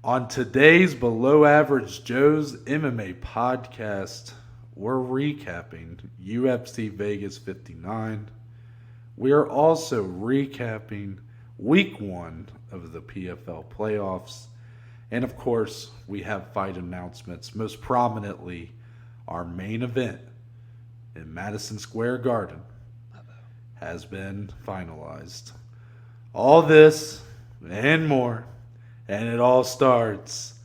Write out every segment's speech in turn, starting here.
On today's Below Average Joe's MMA podcast, we're recapping UFC Vegas 59. We are also recapping week 1 of the PFL Playoffs. And of course, we have fight announcements, most prominently our main event in Madison Square Garden has been finalized. All this and more, and it all starts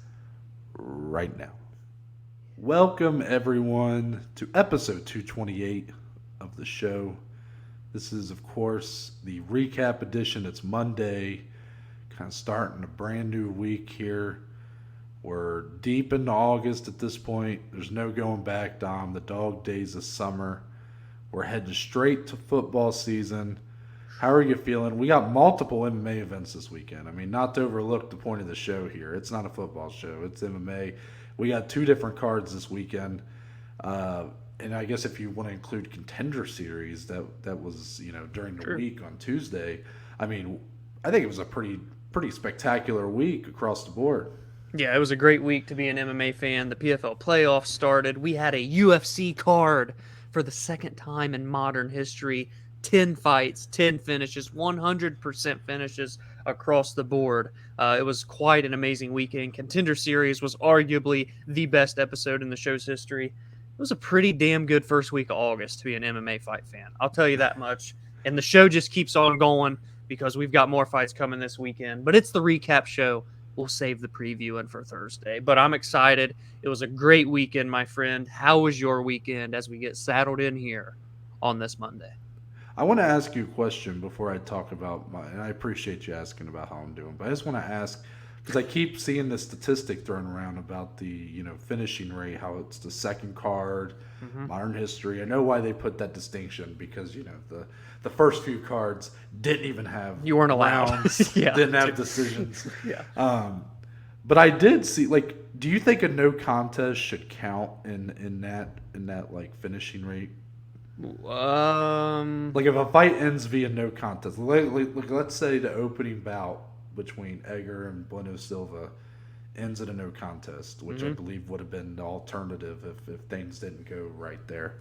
right now. Welcome everyone to episode 228 of the show. This is of course the recap edition. It's Monday, kind of starting a brand new week here. We're deep into August at this point. There's no going back, Dom. The dog days of summer. We're heading straight to football season. How are you feeling? We got multiple MMA events this weekend. I mean, not to overlook the point of the show here. It's not a football show. It's MMA. We got 2 different cards this weekend. And I guess if you want to include Contender Series, that was, during the week on Tuesday. I mean, I think it was a pretty spectacular week across the board. Yeah, it was a great week to be an MMA fan. The PFL Playoffs started. We had a UFC card for the second time in modern history. 10 fights, 10 finishes, 100% finishes across the board. It was quite an amazing weekend. Contender Series was arguably the best episode in the show's history. It was a pretty damn good first week of August to be an MMA fight fan. I'll tell you that much. And the show just keeps on going because we've got more fights coming this weekend. But it's the recap show. We'll save the previewing for Thursday. But I'm excited. It was a great weekend, my friend. How was your weekend as we get saddled in here on this Monday? I want to ask you a question before I talk about and I appreciate you asking about how I'm doing, but I just want to ask, because I keep seeing this statistic thrown around about the, finishing rate, how it's the second card, modern history. I know why they put that distinction because, the first few cards didn't even have you weren't allowed. Rounds, Yeah. Didn't have decisions. Yeah. But I did see, do you think a no contest should count in that like finishing rate? Like if a fight ends via no contest, let's say the opening bout between Edgar and Bueno Silva ends in a no contest, which I believe would have been the alternative if things didn't go right there.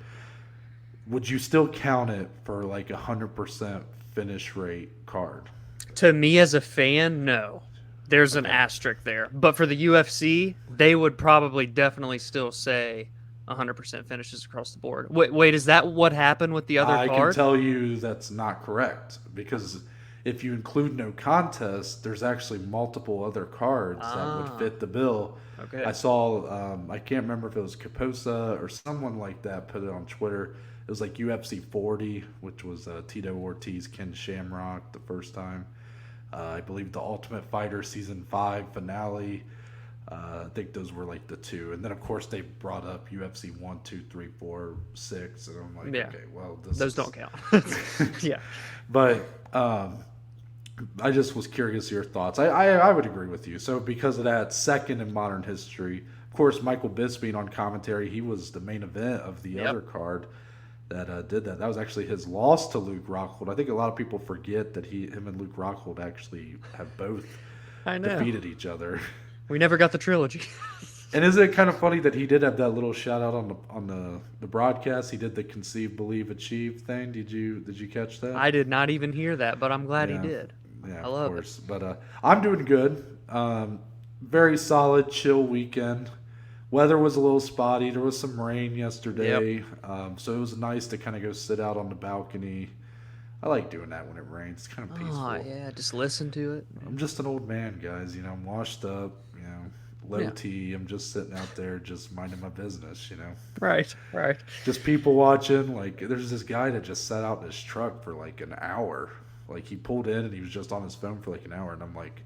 Would you still count it for like 100% finish rate card? To me as a fan, no. There's an asterisk there. But for the UFC, they would probably definitely still say 100% finishes across the board. Wait, is that what happened with the other card? I can tell you that's not correct because if you include no contest, there's actually multiple other cards that would fit the bill. Okay. I saw, I can't remember if it was Caposa or someone like that put it on Twitter. It was like UFC 40, which was Tito Ortiz, Ken Shamrock the first time. I believe the Ultimate Fighter Season 5 finale. I think those were like the 2. And then, of course, they brought up UFC 1, 2, 3, 4, 6. And I'm like, okay, well, those don't count. Yeah. But I just was curious of your thoughts. I would agree with you. So because of that, second in modern history, of course, Michael Bisping on commentary, he was the main event of the other card that did that. That was actually his loss to Luke Rockhold. I think a lot of people forget that him and Luke Rockhold actually have both defeated each other. We never got the trilogy. And isn't it kind of funny that he did have that little shout out on the broadcast? He did the conceive, believe, achieve thing. Did you catch that? I did not even hear that, but I'm glad he did. Yeah, I love of course. it. But I'm doing good. Very solid, chill weekend. Weather was a little spotty. There was some rain yesterday, so it was nice to kind of go sit out on the balcony. I like doing that when it rains. It's kind of peaceful. Oh, yeah, just listen to it. I'm just an old man, guys. I'm washed up, low T. I'm just sitting out there just minding my business, Right. Just people watching. Like, there's this guy that just sat out in his truck for like an hour. Like, he pulled in and he was just on his phone for like an hour. And I'm like,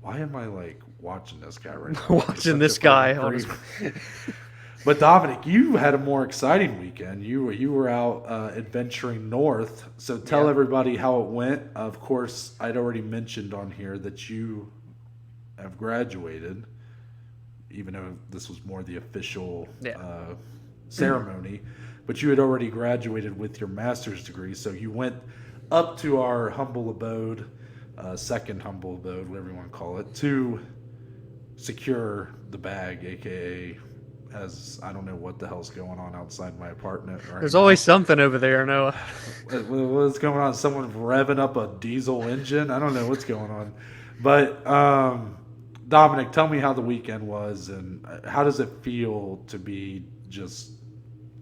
why am I like watching this guy right now? Watching this guy. But Dominic, you had a more exciting weekend. You were out adventuring north. So tell everybody how it went. Of course, I'd already mentioned on here that you have graduated, even though this was more the official ceremony. But you had already graduated with your master's degree, so you went up to our humble abode, second humble abode, whatever you want to call it, to secure the bag, aka as I don't know what the hell's going on outside my apartment right There's now. always something over there, Noah. What's going on? Someone revving up a diesel engine? I don't know what's going on. But Dominic, tell me how the weekend was, and how does it feel to be just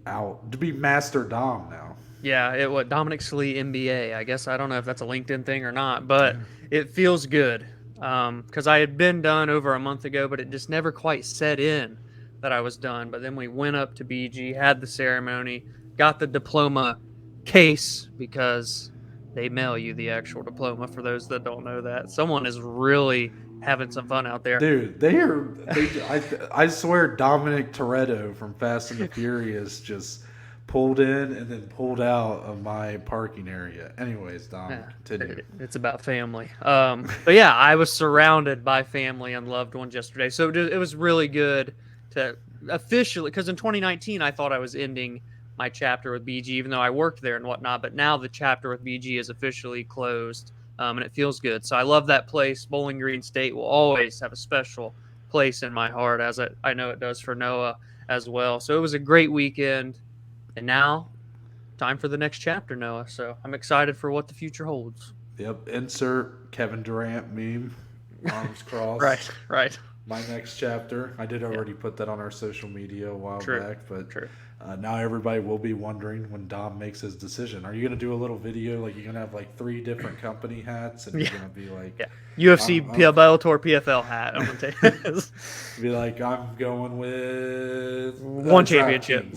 out, to be Master Dom now? Yeah, what Dominic Slee MBA. I guess I don't know if that's a LinkedIn thing or not, but it feels good. Because I had been done over a month ago, but it just never quite set in that I was done. But then we went up to BG, had the ceremony, got the diploma case because they mail you the actual diploma for those that don't know that. Someone is really having some fun out there. Dude, I swear Dominic Toretto from Fast and the Furious just pulled in and then pulled out of my parking area. Anyways, Dom, continue. It's about family. But yeah, I was surrounded by family and loved ones yesterday. So it was really good to officially, because in 2019, I thought I was ending my chapter with BG, even though I worked there and whatnot. But now the chapter with BG is officially closed, and it feels good. So I love that place. Bowling Green State will always have a special place in my heart, as I know it does for Noah as well. So it was a great weekend. And now, time for the next chapter, Noah. So I'm excited for what the future holds. Yep. Insert Kevin Durant meme, arms crossed. Right. My next chapter. I did already put that on our social media a while back, but now everybody will be wondering when Dom makes his decision. Are you going to do a little video? Like, you're going to have like 3 different company hats, and you're going to be like, UFC, Bellator, PFL hat. I'm going to take this. Be like, I'm going with one championship.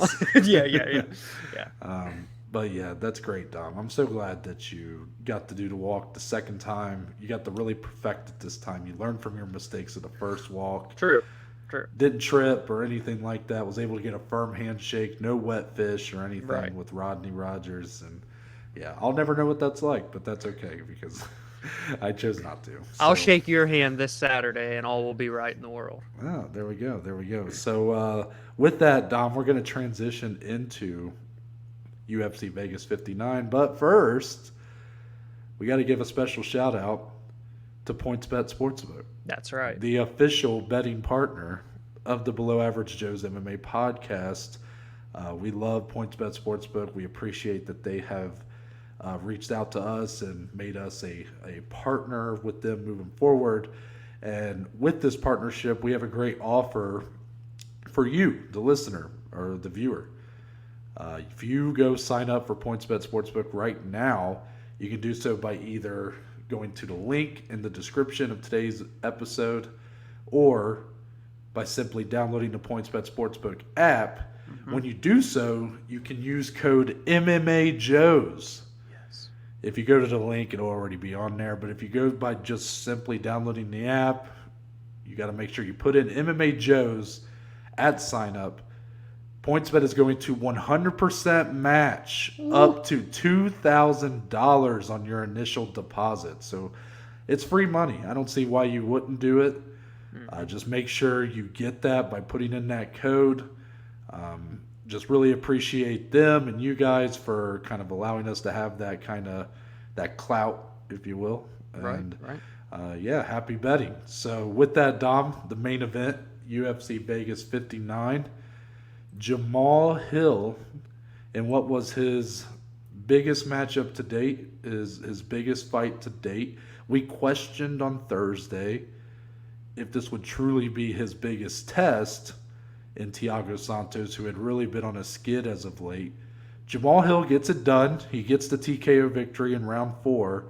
Yeah. But yeah, that's great, Dom. I'm so glad that you got to do the walk the second time. You got to really perfect it this time. You learned from your mistakes of the first walk. True. Didn't trip or anything like that. Was able to get a firm handshake, no wet fish or anything with Rodney Rogers. And yeah, I'll never know what that's like, but that's okay because I chose not to. So. I'll shake your hand this Saturday and all will be right in the world. Oh, there we go. So with that, Dom, we're going to transition into UFC Vegas 59. But first, we got to give a special shout out to PointsBet Sportsbook. That's right. The official betting partner of the Below Average Joe's MMA podcast. We love PointsBet Sportsbook. We appreciate that they have reached out to us and made us a partner with them moving forward. And with this partnership, we have a great offer for you, the listener or the viewer. If you go sign up for PointsBet Sportsbook right now, you can do so by either going to the link in the description of today's episode or by simply downloading the PointsBet Sportsbook app. Mm-hmm. When you do so, you can use code MMAJOES. Yes. If you go to the link, it'll already be on there. But if you go by just simply downloading the app, you got to make sure you put in MMAJOES at sign up. PointsBet is going to 100% match up to $2,000 on your initial deposit. So it's free money. I don't see why you wouldn't do it. Just make sure you get that by putting in that code. Just really appreciate them and you guys for kind of allowing us to have that kind of that clout, if you will. And, right. Happy betting. So with that, Dom, the main event, UFC Vegas 59. Jamahal Hill, in what was his biggest matchup to date, is his biggest fight to date. We questioned on Thursday if this would truly be his biggest test in Thiago Santos, who had really been on a skid as of late. Jamahal Hill gets it done. He gets the TKO victory in round 4.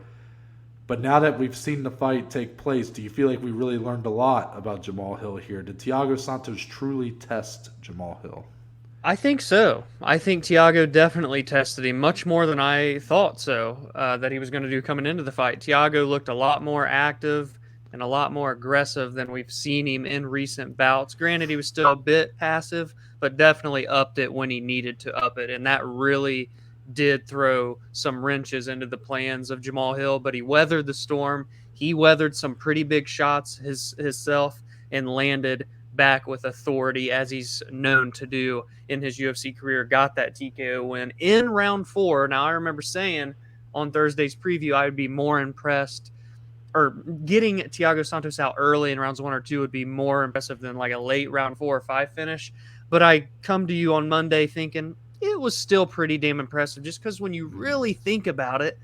But now that we've seen the fight take place, do you feel like we really learned a lot about Jamahal Hill here? Did Thiago Santos truly test Jamahal Hill? I think so. I think Thiago definitely tested him much more than I thought that he was going to do coming into the fight. Thiago looked a lot more active and a lot more aggressive than we've seen him in recent bouts. Granted, he was still a bit passive, but definitely upped it when he needed to up it. And that really did throw some wrenches into the plans of Jamahal Hill, but he weathered the storm. He weathered some pretty big shots himself and landed back with authority, as he's known to do in his UFC career. Got that TKO win in round 4. Now, I remember saying on Thursday's preview I would be more impressed or getting Thiago Santos out early in rounds 1 or 2 would be more impressive than like a late round 4 or 5 finish. But I come to you on Monday thinking it was still pretty damn impressive, just because when you really think about it,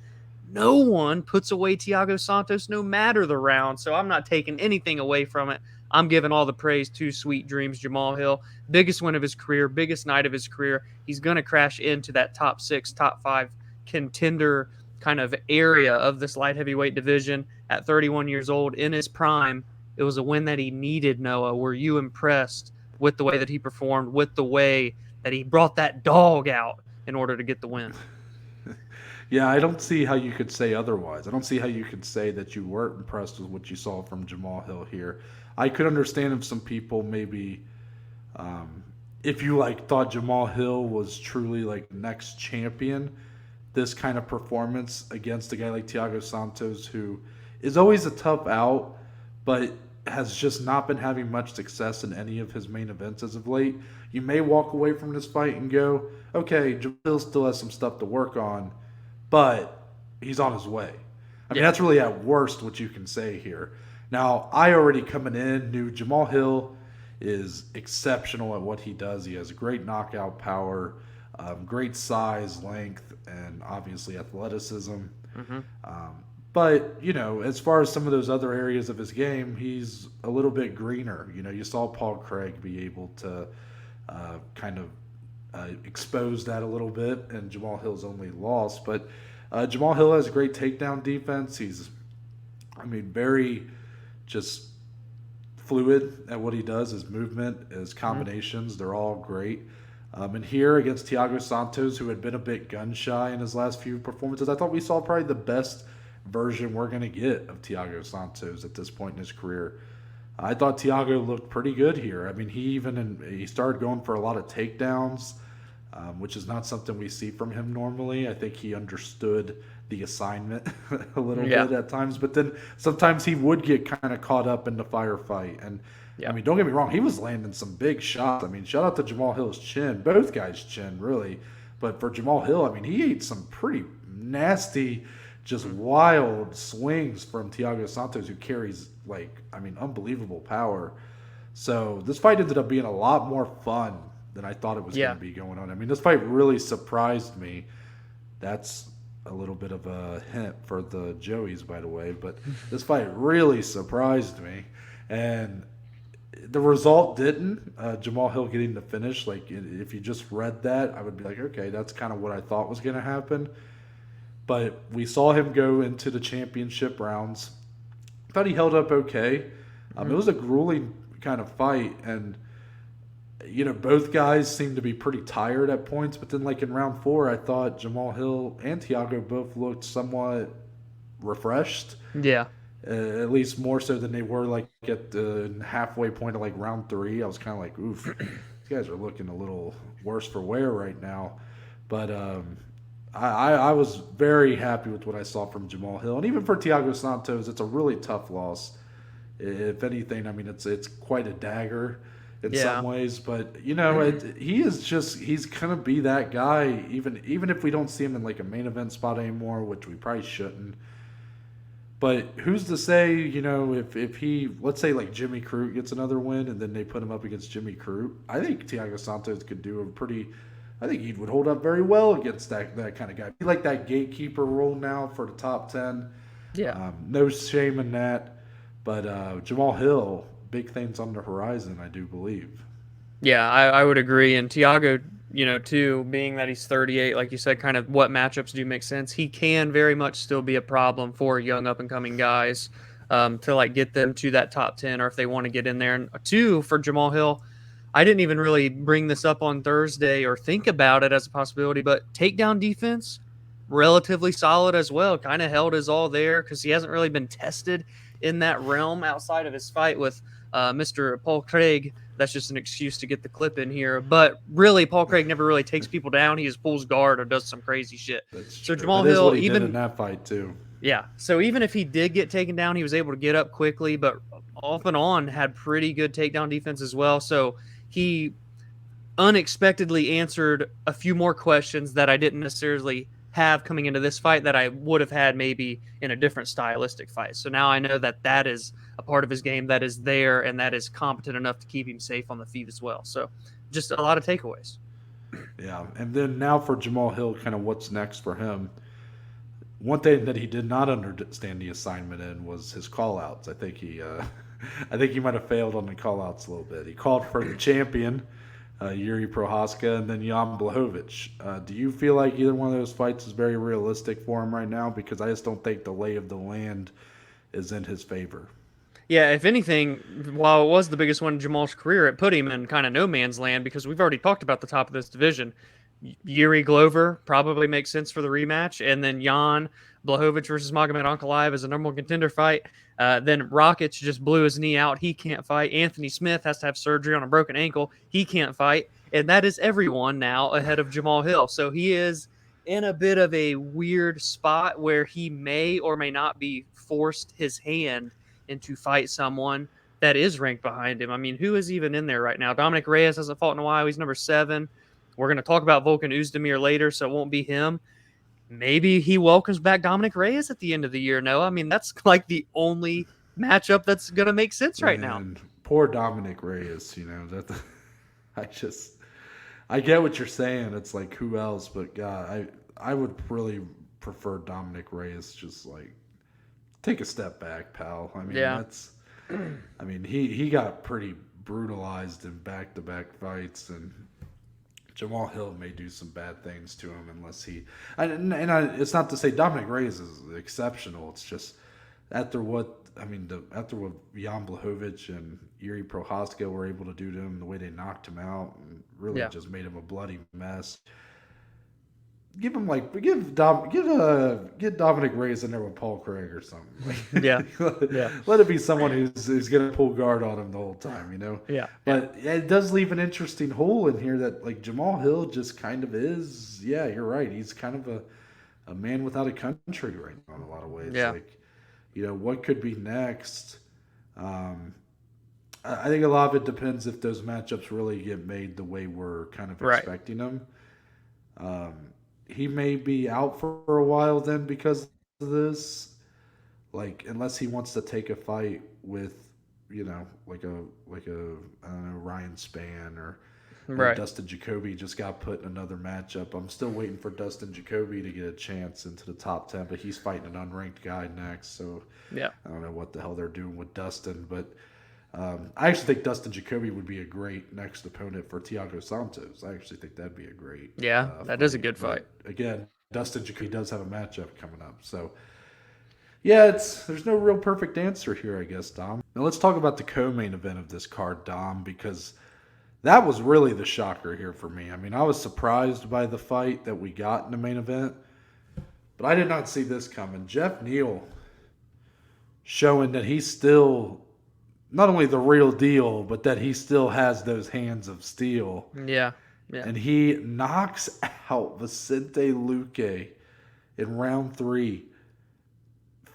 no one puts away Thiago Santos no matter the round. So I'm not taking anything away from it. I'm giving all the praise to Sweet Dreams Jamahal Hill. Biggest win of his career, biggest night of his career. He's going to crash into that top 6, top 5 contender kind of area of this light heavyweight division at 31 years old in his prime. It was a win that he needed, Noah. Were you impressed with the way that he performed, with the way that he brought that dog out in order to get the win? Yeah, I don't see how you could say otherwise. I don't see how you could say that you weren't impressed with what you saw from Jamahal Hill here. I could understand if some people maybe, if you like thought Jamahal Hill was truly like next champion, this kind of performance against a guy like Thiago Santos, who is always a tough out, but has just not been having much success in any of his main events as of late. You may walk away from this fight and go, okay, Jamahal Hill still has some stuff to work on, but he's on his way. I mean, that's really at worst what you can say here. Now, I already coming in knew Jamahal Hill is exceptional at what he does. He has great knockout power, great size, length, and obviously athleticism. Mm-hmm. But, you know, as far as some of those other areas of his game, he's a little bit greener. You know, you saw Paul Craig be able to kind of expose that a little bit, and Jamahal Hill's only loss. But Jamahal Hill has great takedown defense. He's, I mean, very just fluid at what he does. His movement, his combinations, they're all great. And here against Thiago Santos, who had been a bit gun-shy in his last few performances, I thought we saw probably the best version we're going to get of Thiago Santos at this point in his career. I thought Thiago looked pretty good here. I mean, he started going for a lot of takedowns, which is not something we see from him normally. I think he understood the assignment a little bit at times, but then sometimes he would get kind of caught up in the firefight. And I mean, don't get me wrong, he was landing some big shots. I mean, shout out to Jamahal Hill's chin, both guys' chin, really. But for Jamahal Hill, I mean, he ate some pretty nasty, just wild swings from Thiago Santos, who carries, like, I mean, unbelievable power. So this fight ended up being a lot more fun than I thought it was going to be going on. I mean, this fight really surprised me. That's a little bit of a hint for the Joeys, by the way. But this fight really surprised me. And the result didn't. Jamahal Hill getting the finish, like, if you just read that, I would be like, okay, that's kind of what I thought was going to happen. But we saw him go into the championship rounds. I thought he held up okay. It was a grueling kind of fight, and you know, both guys seemed to be pretty tired at points. But then, like in round 4, I thought Jamahal Hill and Thiago both looked somewhat refreshed. Yeah. At least more so than they were like at the halfway point of like round 3. I was kind of like, oof, these guys are looking a little worse for wear right now. But I was very happy with what I saw from Jamahal Hill. And even for Thiago Santos, it's a really tough loss. If anything, I mean, it's quite a dagger in some ways. But, you know, he's going to be that guy, even if we don't see him in like a main event spot anymore, which we probably shouldn't. But who's to say, you know, if he, let's say like Jimmy Crute gets another win and then they put him up against Jimmy Crute, I think Thiago Santos could do I think he would hold up very well against that kind of guy. He like that gatekeeper role now for the top 10. Yeah. No shame in that. But Jamahal Hill, big things on the horizon, I do believe. Yeah, I would agree. And Thiago, you know, too, being that he's 38, like you said, kind of what matchups do make sense. He can very much still be a problem for young up-and-coming guys to, like, get them to that top 10 or if they want to get in there. And two, for Jamahal Hill, I didn't even really bring this up on Thursday or think about it as a possibility, but takedown defense, relatively solid as well. Kind of held his all there because he hasn't really been tested in that realm outside of his fight with Mr. Paul Craig. That's just an excuse to get the clip in here. But really, Paul Craig never really takes people down. He just pulls guard or does some crazy shit. So Jamahal Hill, what he did in that fight too. Yeah. So even if he did get taken down, he was able to get up quickly, but off and on had pretty good takedown defense as well. So he unexpectedly answered a few more questions that I didn't necessarily have coming into this fight that I would have had maybe in a different stylistic fight. So now I know that that is a part of his game that is there and that is competent enough to keep him safe on the feet as well. So just a lot of takeaways. Yeah, and then now for Jamahal Hill, kind of what's next for him. One thing that he did not understand the assignment in was his call-outs. I think he might have failed on the call-outs a little bit. He called for the champion, Yuri Prohaska, and then Jan Blachowicz. Do you feel like either one of those fights is very realistic for him right now? Because I just don't think the lay of the land is in his favor. Yeah, if anything, while it was the biggest one in Jamal's career, it put him in kind of no man's land because we've already talked about the top of this division. Yuri Glover probably makes sense for the rematch, and then Jan Blachowicz versus Magomed Ankalaev is a number one contender fight. Then Rockets just blew his knee out. He can't fight. Anthony Smith has to have surgery on a broken ankle. He can't fight. And that is everyone now ahead of Jamahal Hill. So he is in a bit of a weird spot where he may or may not be forced his hand into fight someone that is ranked behind him. I mean, who is even in there right now? Dominic Reyes hasn't fought in a while. He's number 7. We're going to talk about Volkan Oezdemir later, so it won't be him. Maybe he welcomes back Dominic Reyes at the end of the year. No, I mean, that's like the only matchup that's going to make sense right now. Poor Dominic Reyes, I get what you're saying. It's like, who else? But God, I would really prefer Dominic Reyes just like take a step back, pal. I mean, he got pretty brutalized in back-to-back fights, and Jamahal Hill may do some bad things to him unless he. It's not to say Dominic Reyes is exceptional. It's just after what Jan Blachowicz and Yuri Prohaska were able to do to him, the way they knocked him out, and really just made him a bloody mess. Get Dominic Reyes in there with Paul Craig or something. Let it be someone who's going to pull guard on him the whole time, you know. Yeah. But it does leave an interesting hole in here that like Jamahal Hill just kind of is. Yeah, you're right. He's kind of a man without a country right now in a lot of ways. Yeah. Like, what could be next? I think a lot of it depends if those matchups really get made the way we're kind of expecting them. He may be out for a while then because of this. Like, unless he wants to take a fight with, like a I don't know, Ryan Spann or Dustin Jacoby just got put in another matchup. I'm still waiting for Dustin Jacoby to get a chance into the top 10, but he's fighting an unranked guy next. So I don't know what the hell they're doing with Dustin, but I actually think Dustin Jacoby would be a great next opponent for Thiago Santos. I actually think that'd be a great that fight. is a good fight. But again, Dustin Jacoby does have a matchup coming up. So, yeah, there's no real perfect answer here, I guess, Dom. Now let's talk about the co-main event of this card, Dom, because that was really the shocker here for me. I mean, I was surprised by the fight that we got in the main event, but I did not see this coming. Geoff Neal showing that he's still not only the real deal, but that he still has those hands of steel. Yeah. And he knocks out Vicente Luque in round 3.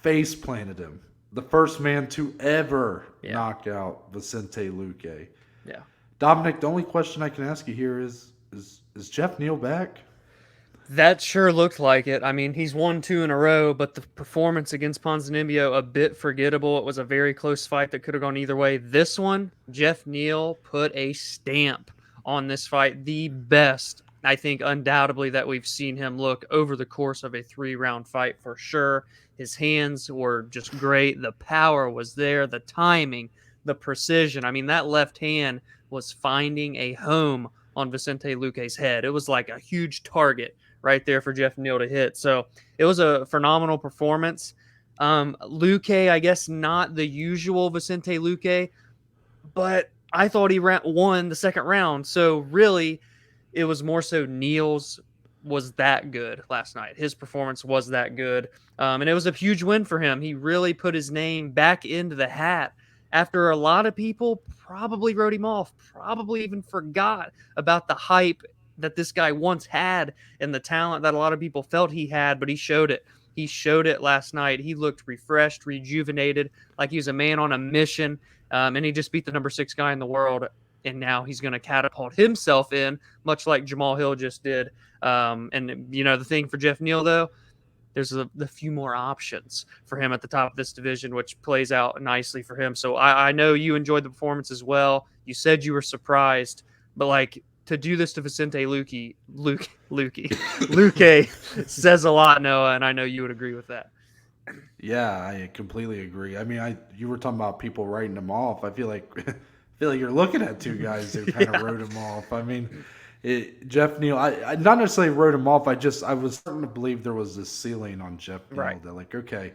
Face planted him. The first man to ever knock out Vicente Luque. Yeah. Dominic, the only question I can ask you here is Geoff Neal back? That sure looked like it. I mean, he's won 2 in a row, but the performance against Ponzinibbio, a bit forgettable. It was a very close fight that could have gone either way. This one, Geoff Neal put a stamp on this fight. The best, I think, undoubtedly, that we've seen him look over the course of a 3-round fight for sure. His hands were just great. The power was there. The timing, the precision. I mean, that left hand was finding a home on Vicente Luque's head. It was like a huge target right there for Geoff Neal to hit. So it was a phenomenal performance. Luque, I guess not the usual Vicente Luque, but I thought he won the second round. So really, it was more so Neal's was that good last night. His performance was that good. And it was a huge win for him. He really put his name back into the hat after a lot of people probably wrote him off, probably even forgot about the hype that this guy once had and the talent that a lot of people felt he had, but he showed it. He showed it last night. He looked refreshed, rejuvenated, like he was a man on a mission, and he just beat the number 6 guy in the world. and now he's going to catapult himself in, much like Jamahal Hill just did. And the thing for Geoff Neal, though, there's a few more options for him at the top of this division, which plays out nicely for him. So I know you enjoyed the performance as well. You said you were surprised, but like, to do this to Vicente Luque says a lot, Noah, and I know you would agree with that. Yeah, I completely agree. I mean, you were talking about people writing him off. I feel like you're looking at two guys who kind of wrote him off. I mean, Geoff Neal, I not necessarily wrote him off. I was starting to believe there was this ceiling on Geoff Neal. Right. That like, okay,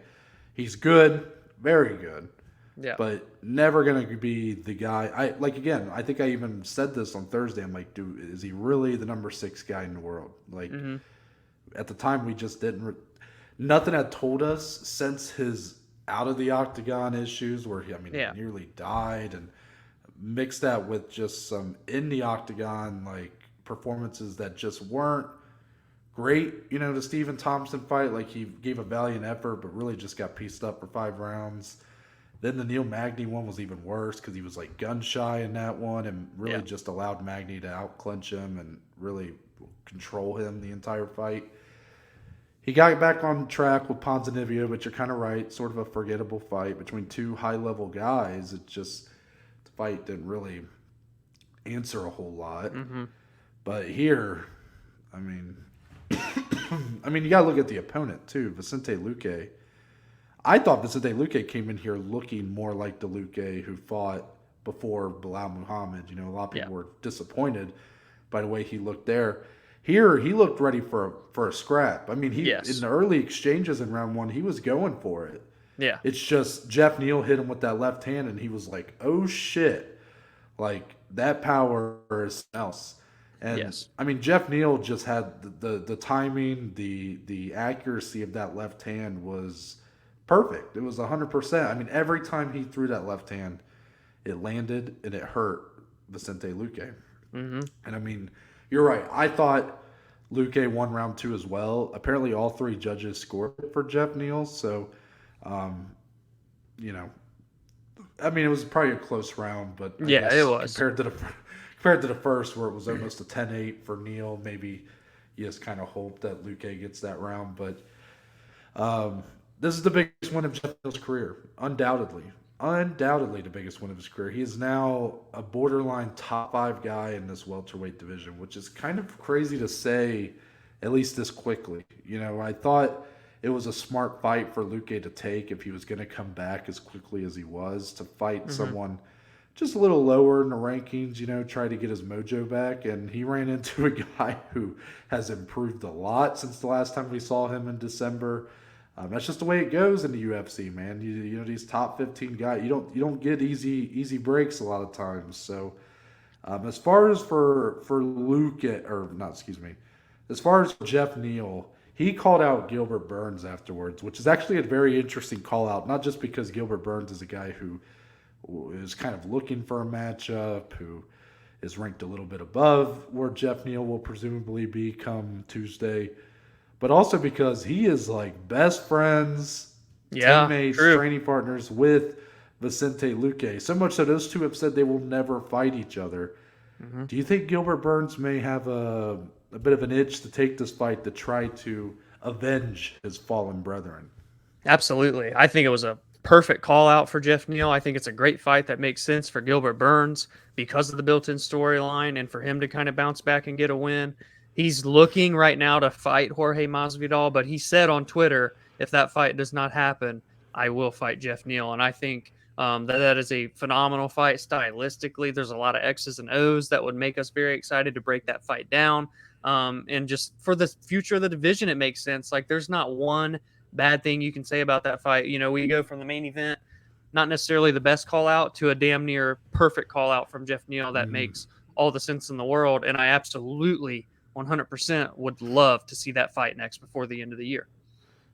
he's good, very good, Yeah. but never gonna be the guy. I think I even said this on Thursday. I'm like, dude, is he really the number 6 guy in the world? Like, at the time, we just didn't. Nothing had told us since his out of the octagon issues, where he nearly died, and mixed that with just some in the octagon like performances that just weren't great. The Stephen Thompson fight, like, he gave a valiant effort, but really just got pieced up for 5 rounds. Then the Neil Magny one was even worse because he was like gun shy in that one, and really just allowed Magny to outclinch him and really control him the entire fight. He got back on track with Ponzinibbio, but you're kind of right. Sort of a forgettable fight between 2 high-level guys. It just, the fight didn't really answer a whole lot. But here, I mean, you got to look at the opponent too, Vicente Luque. I thought Vicente Luque came in here looking more like the Luque who fought before Bilal Muhammad. A lot of people were disappointed by the way he looked there. Here, he looked ready for a scrap. I mean, in the early exchanges in round 1, he was going for it. Yeah. It's just Geoff Neal hit him with that left hand, and he was like, oh, shit. Like, that power is something else. And, I mean, Geoff Neal just had the timing, the accuracy of that left hand was perfect. It was 100%. I mean, every time he threw that left hand, it landed, and it hurt Vicente Luque. And, I mean, you're right. I thought Luque won round 2 as well. Apparently, all 3 judges scored for Geoff Neal. So, I mean, it was probably a close round, but I guess it was compared to the first, where it was almost a 10-8 for Neal. Maybe you just kind of hope that Luque gets that round. But this is the biggest win of Geoff Neal's career, undoubtedly. Undoubtedly the biggest win of his career. He is now a borderline top 5 guy in this welterweight division, which is kind of crazy to say, at least this quickly. I thought it was a smart fight for Luque to take if he was going to come back as quickly as he was, to fight someone just a little lower in the rankings, try to get his mojo back. And he ran into a guy who has improved a lot since the last time we saw him in December. That's just the way it goes in the UFC, man. These top 15 guys, you don't get easy breaks a lot of times. So, as far as for Luke, as far as Geoff Neal, he called out Gilbert Burns afterwards, which is actually a very interesting call out. Not just because Gilbert Burns is a guy who is kind of looking for a matchup, who is ranked a little bit above where Geoff Neal will presumably be come Tuesday, but also because he is like best friends, teammates, training partners with Vicente Luque. So much so those two have said they will never fight each other. Do you think Gilbert Burns may have a bit of an itch to take this fight to try to avenge his fallen brethren? Absolutely. I think it was a perfect call out for Geoff Neal. I think it's a great fight that makes sense for Gilbert Burns because of the built-in storyline and for him to kind of bounce back and get a win. He's looking right now to fight Jorge Masvidal, but he said on Twitter, if that fight does not happen, I will fight Geoff Neal. And I think that is a phenomenal fight stylistically. There's a lot of X's and O's that would make us very excited to break that fight down. And just for the future of the division, it makes sense. Like, there's not one bad thing you can say about that fight. We go from the main event, not necessarily the best call out, to a damn near perfect call out from Geoff Neal that makes all the sense in the world. And I absolutely 100% would love to see that fight next before the end of the year.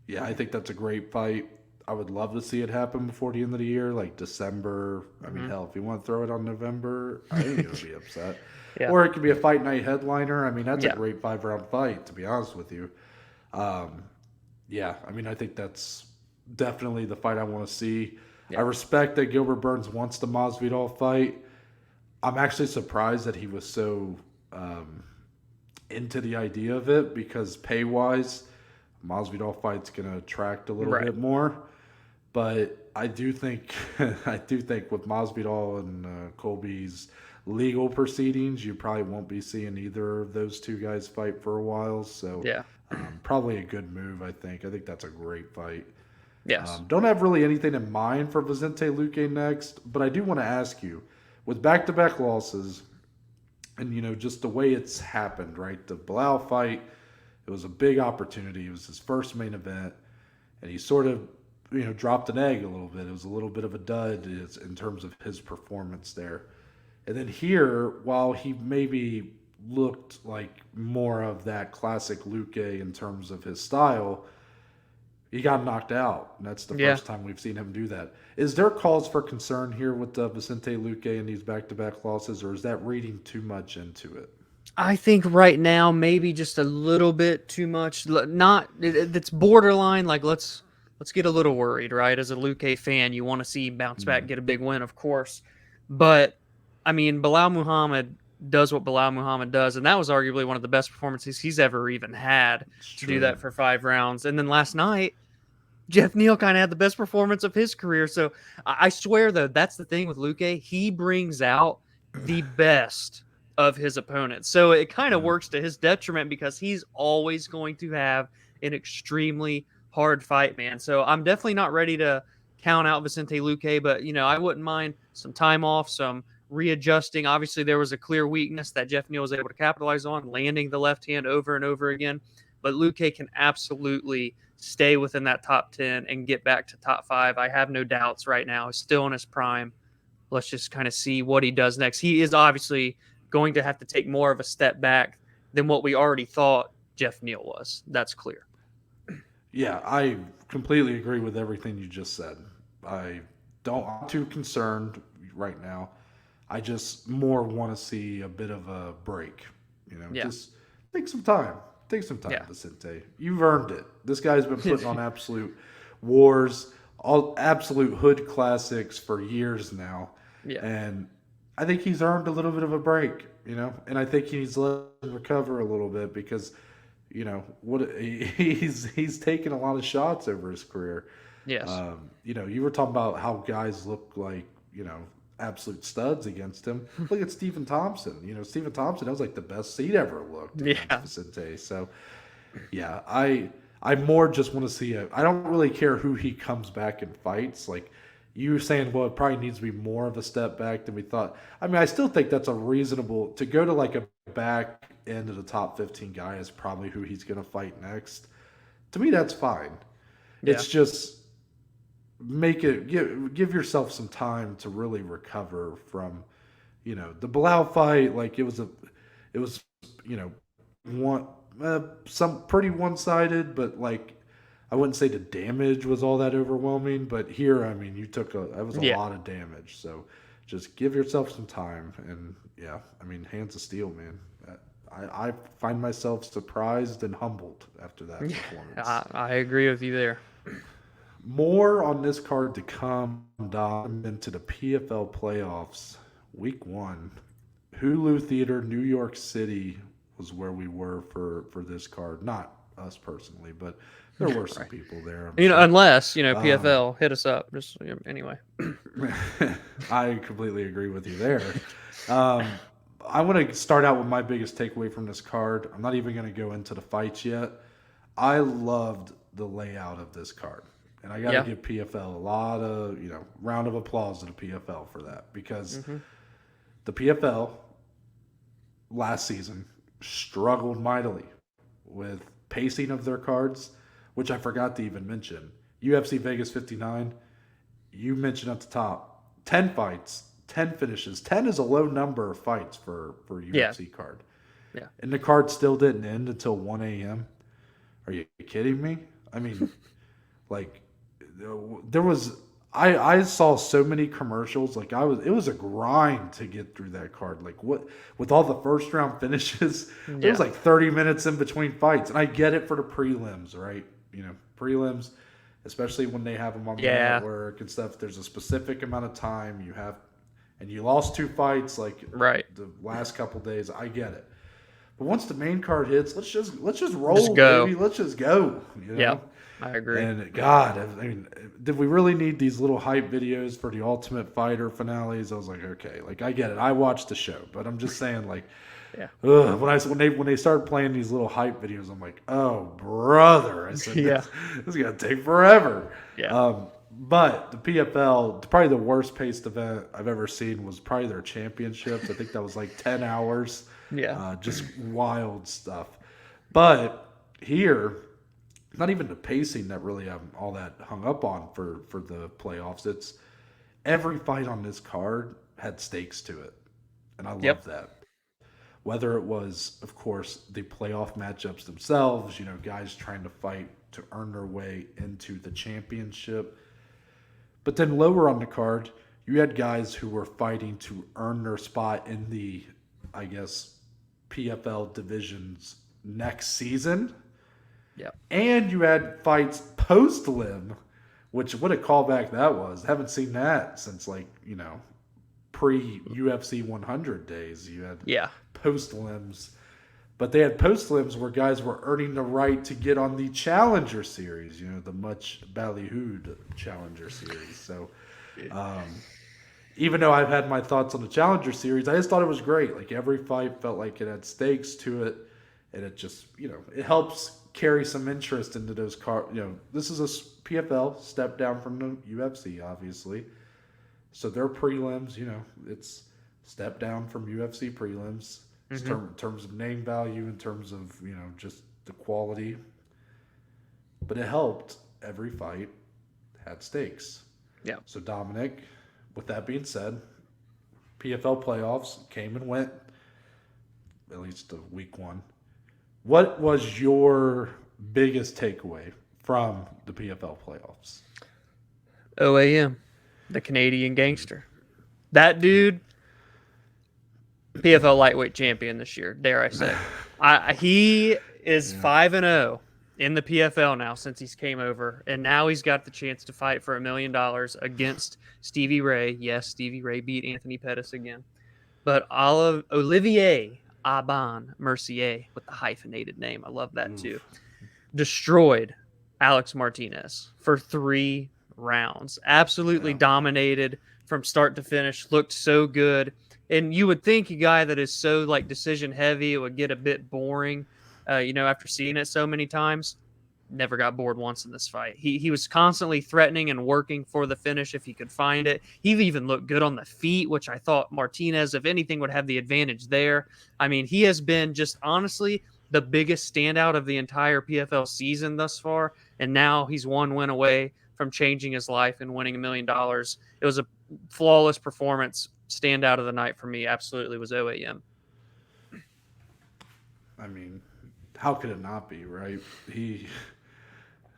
Yeah, I think that's a great fight. I would love to see it happen before the end of the year, like December. I mean, hell, if you want to throw it on November, I ain't going to be upset. Yeah. Or it could be a fight night headliner. I mean, that's a great 5-round fight, to be honest with you. Yeah, I mean, I think that's definitely the fight I want to see. Yeah. I respect that Gilbert Burns wants the Masvidal fight. I'm actually surprised that he was so into the idea of it because pay-wise, Masvidal fight's going to attract a little bit more. But I do think with Masvidal and Colby's legal proceedings, you probably won't be seeing either of those two guys fight for a while. So probably a good move, I think. I think that's a great fight. Yes. Don't have really anything in mind for Vicente Luque next, but I do want to ask you, with back-to-back losses and, just the way it's happened, right? The Bilal fight, it was a big opportunity. It was his first main event, and he sort of, dropped an egg a little bit. It was a little bit of a dud in terms of his performance there. And then here, while he maybe looked like more of that classic Luque in terms of his style, he got knocked out. And that's the first time we've seen him do that. Is there cause for concern here with Vicente Luque and these back-to-back losses, or is that reading too much into it? I think right now maybe just a little bit too much. It's borderline. Like let's get a little worried, right? As a Luque fan, you want to see bounce back, get a big win, of course. But I mean, Bilal Muhammad does what Bilal Muhammad does, and that was arguably one of the best performances he's ever even had to do that for 5 rounds. And then last night, Geoff Neal kind of had the best performance of his career. So I swear, though, that's the thing with Luque. He brings out the best of his opponents. So it kind of works to his detriment because he's always going to have an extremely hard fight, man. So I'm definitely not ready to count out Vicente Luque, but, I wouldn't mind some time off, some readjusting. Obviously, there was a clear weakness that Geoff Neal was able to capitalize on, landing the left hand over and over again. But Luque can absolutely stay within that top 10 and get back to top 5. I have no doubts right now. He's still in his prime. Let's just kind of see what he does next. He is obviously going to have to take more of a step back than what we already thought Geoff Neal was. That's clear. Yeah, I completely agree with everything you just said. I'm too concerned right now. I just more want to see a bit of a break. Just take some time. Take some time, Vicente. You've earned it. This guy's been putting on absolute wars, all absolute hood classics for years now. Yeah. And I think he's earned a little bit of a break, and I think he's let him recover a little bit because, he's taken a lot of shots over his career. Yes. You were talking about how guys look like, absolute studs against him. Look at Stephen Thompson. Stephen Thompson, that was like the best he'd ever looked against Vicente. So, yeah, I more just want to see I don't really care who he comes back and fights. Like you were saying, well, it probably needs to be more of a step back than we thought. I mean, I still think that's a reasonable to go to like a back end of the top 15 guy is probably who he's going to fight next. To me, that's fine. Yeah. It's just give yourself some time to really recover from, the Bilal fight. Like it was some pretty one-sided, but like I wouldn't say the damage was all that overwhelming. But here, I mean, that was a lot of damage. So just give yourself some time, and hands of steel, man. I find myself surprised and humbled after that performance. I agree with you there. More on this card to come, into the PFL Playoffs, Week 1. Hulu Theater, New York City was where we were for this card. Not us personally, but there were some people there. Unless, PFL, hit us up. Just anyway. I completely agree with you there. I want to start out with my biggest takeaway from this card. I'm not even going to go into the fights yet. I loved the layout of this card. And I got to give PFL a lot of, round of applause to the PFL for that. Because the PFL last season struggled mightily with pacing of their cards, which I forgot to even mention. UFC Vegas 59, you mentioned at the top, 10 fights, 10 finishes. 10 is a low number of fights for a UFC card. Yeah. And the card still didn't end until 1 a.m. Are you kidding me? I mean, like, there was I saw so many commercials. Like it was a grind to get through that card. Like with all the first round finishes, there was like 30 minutes in between fights. And I get it for the prelims, right? Prelims, especially when they have them on the network and stuff. There's a specific amount of time you have. and you lost 2 fights like Right. the last couple days. I get it. But once the main card hits, let's just roll, Just go. baby. Let's just go. You know? Yeah, I agree. And God, I mean, did we really need these little hype videos for the Ultimate Fighter finales? I was like, okay, like I get it. I watched the show, but I'm just saying, like, Yeah. when they started playing these little hype videos, I'm like, oh brother, I said, Yeah. this is gonna take forever. Yeah. But the PFL, probably the worst paced event I've ever seen was probably their championships. I think that was like 10 hours. Yeah. Just wild stuff. But here, not even the pacing that really I'm all that hung up on for the playoffs. It's every fight on this card had stakes to it. And I love that. Whether it was, of course, the playoff matchups themselves, you know, guys trying to fight to earn their way into the championship. But then lower on the card, you had guys who were fighting to earn their spot in the, I guess, PFL divisions next season. Yeah. And you had fights post-limb, which what a callback that was. Haven't seen that since, like, you know, pre-UFC 100 days. You had post-limbs. But they had post-limbs where guys were earning the right to get on the Challenger Series, you know, the much ballyhooed Challenger Series. So, even though I've had my thoughts on the Challenger Series, I just thought it was great. Like, every fight felt like it had stakes to it, and it just, you know, it helps carry some interest into those you know, this is a PFL step down from the UFC, obviously. So their prelims, you know, it's step down from UFC prelims. In terms of name value, in terms of, you know, just the quality. But it helped. Every fight had stakes. Yeah. So Dominic, with that being said, PFL playoffs came and went, at least the week 1. What was your biggest takeaway from the PFL playoffs? OAM, the Canadian gangster. That dude, PFL lightweight champion this year, dare I say. He is 5-0 in the PFL now since he's came over, and now he's got the chance to fight for $1 million against Stevie Ray. Yes, Stevie Ray beat Anthony Pettis again. But Olivier Aban Mercier, with the hyphenated name, I love that too, destroyed Alex Martinez for 3 rounds. Absolutely dominated from start to finish, looked so good. And you would think a guy that is so like decision heavy, it would get a bit boring, you know, after seeing it so many times. Never got bored once in this fight. He was constantly threatening and working for the finish if he could find it. He even looked good on the feet, which I thought Martinez, if anything, would have the advantage there. I mean, he has been just honestly the biggest standout of the entire PFL season thus far. And now he's 1 win away from changing his life and winning $1 million. It was a flawless performance. Standout of the night for me absolutely was OAM. I mean, how could it not be, right? He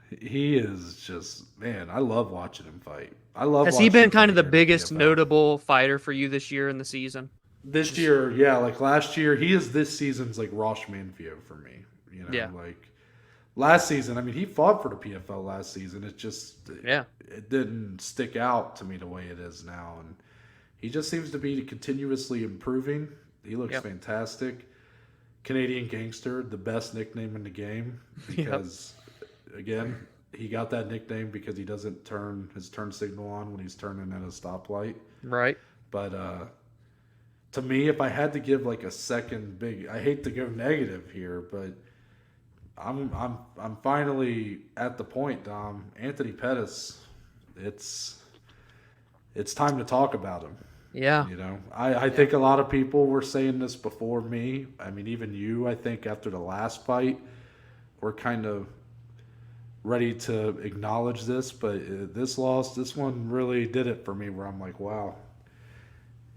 is just, man, I love watching him fight. Has he been kind of the biggest notable fighter for you this year in the season? This year, yeah, like last year, he is this season's like Rosh Manfio for me. You know, like last season, I mean, he fought for the PFL last season. It just, it didn't stick out to me the way it is now. And he just seems to be continuously improving. He looks fantastic. Canadian Gangster, the best nickname in the game. Because, again, he got that nickname because he doesn't turn his turn signal on when he's turning at a stoplight. Right. But to me, if I had to give like a second I hate to go negative here, but I'm finally at the point, Dom. Anthony Pettis, it's time to talk about him. Yeah. You know, I think a lot of people were saying this before me. I mean, even you, I think after the last fight, were kind of ready to acknowledge this. But this one really did it for me where I'm like, wow.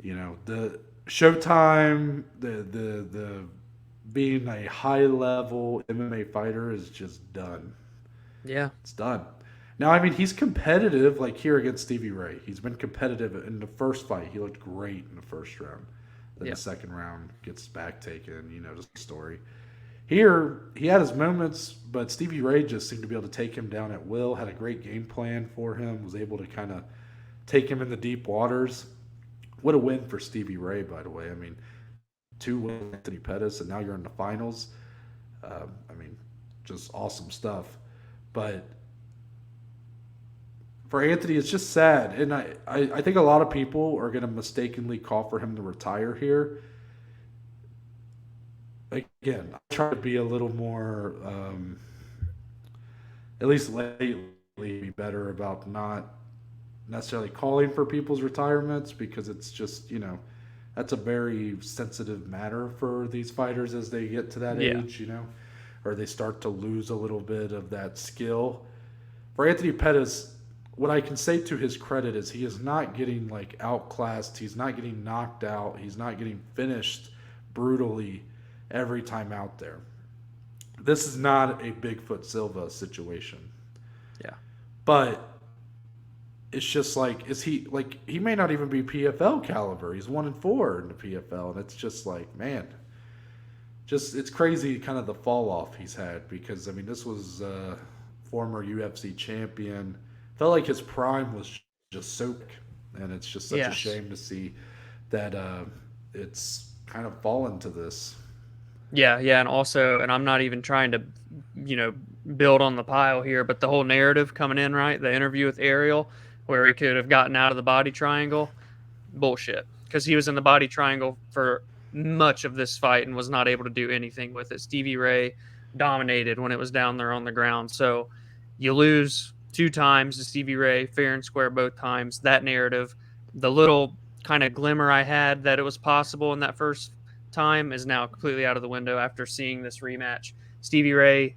You know, the Showtime, the being a high-level MMA fighter is just done. Yeah. It's done. Now, I mean, he's competitive, like here against Stevie Ray. He's been competitive in the first fight. He looked great in the first round. Then the second round gets back taken, you know, the story. Here, he had his moments, but Stevie Ray just seemed to be able to take him down at will, had a great game plan for him, was able to kind of take him in the deep waters. what a win for Stevie Ray, by the way. I mean, 2 wins with Anthony Pettis, and now you're in the finals. I mean, just awesome stuff. But for Anthony, it's just sad. And I think a lot of people are going to mistakenly call for him to retire here. Again, I try to be a little more, at least lately, be better about not necessarily calling for people's retirements, because it's just, that's a very sensitive matter for these fighters as they get to that age, or they start to lose a little bit of that skill. For Anthony Pettis, what I can say to his credit is he is not getting like outclassed. He's not getting knocked out. He's not getting finished brutally every time out there. This is not a Bigfoot Silva situation. Yeah. But it's just like, he may not even be PFL caliber. He's 1-4 in the PFL. And it's just like, man, it's crazy kind of the fall off he's had, because, I mean, this was a former UFC champion. Felt like his prime was just so quick. And it's just such a shame to see that it's kind of fallen to this. Yeah, and also, and I'm not even trying to, build on the pile here, but the whole narrative coming in, right? The interview with Ariel, where he could have gotten out of the body triangle, bullshit. Because he was in the body triangle for much of this fight and was not able to do anything with it. Stevie Ray dominated when it was down there on the ground. So you lose 2 times to Stevie Ray, fair and square both times. That narrative, the little kind of glimmer I had that it was possible in that first time, is now completely out of the window after seeing this rematch. Stevie Ray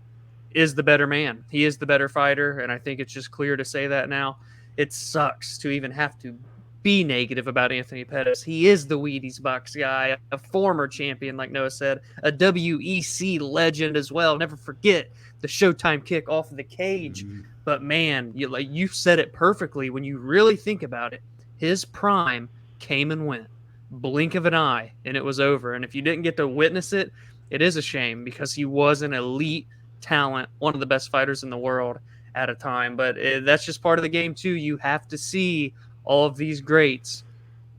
is the better man. He is the better fighter, and I think it's just clear to say that now. It sucks to even have to be negative about Anthony Pettis. He is the Wheaties Bucks guy, a former champion, like Noah said, a WEC legend as well. Never forget the Showtime kick off of the cage. Mm-hmm. But man, you said it perfectly. When you really think about it, his prime came and went. Blink of an eye, and it was over. And if you didn't get to witness it, it is a shame, because he was an elite talent, one of the best fighters in the world at a time. But that's just part of the game too. You have to see all of these greats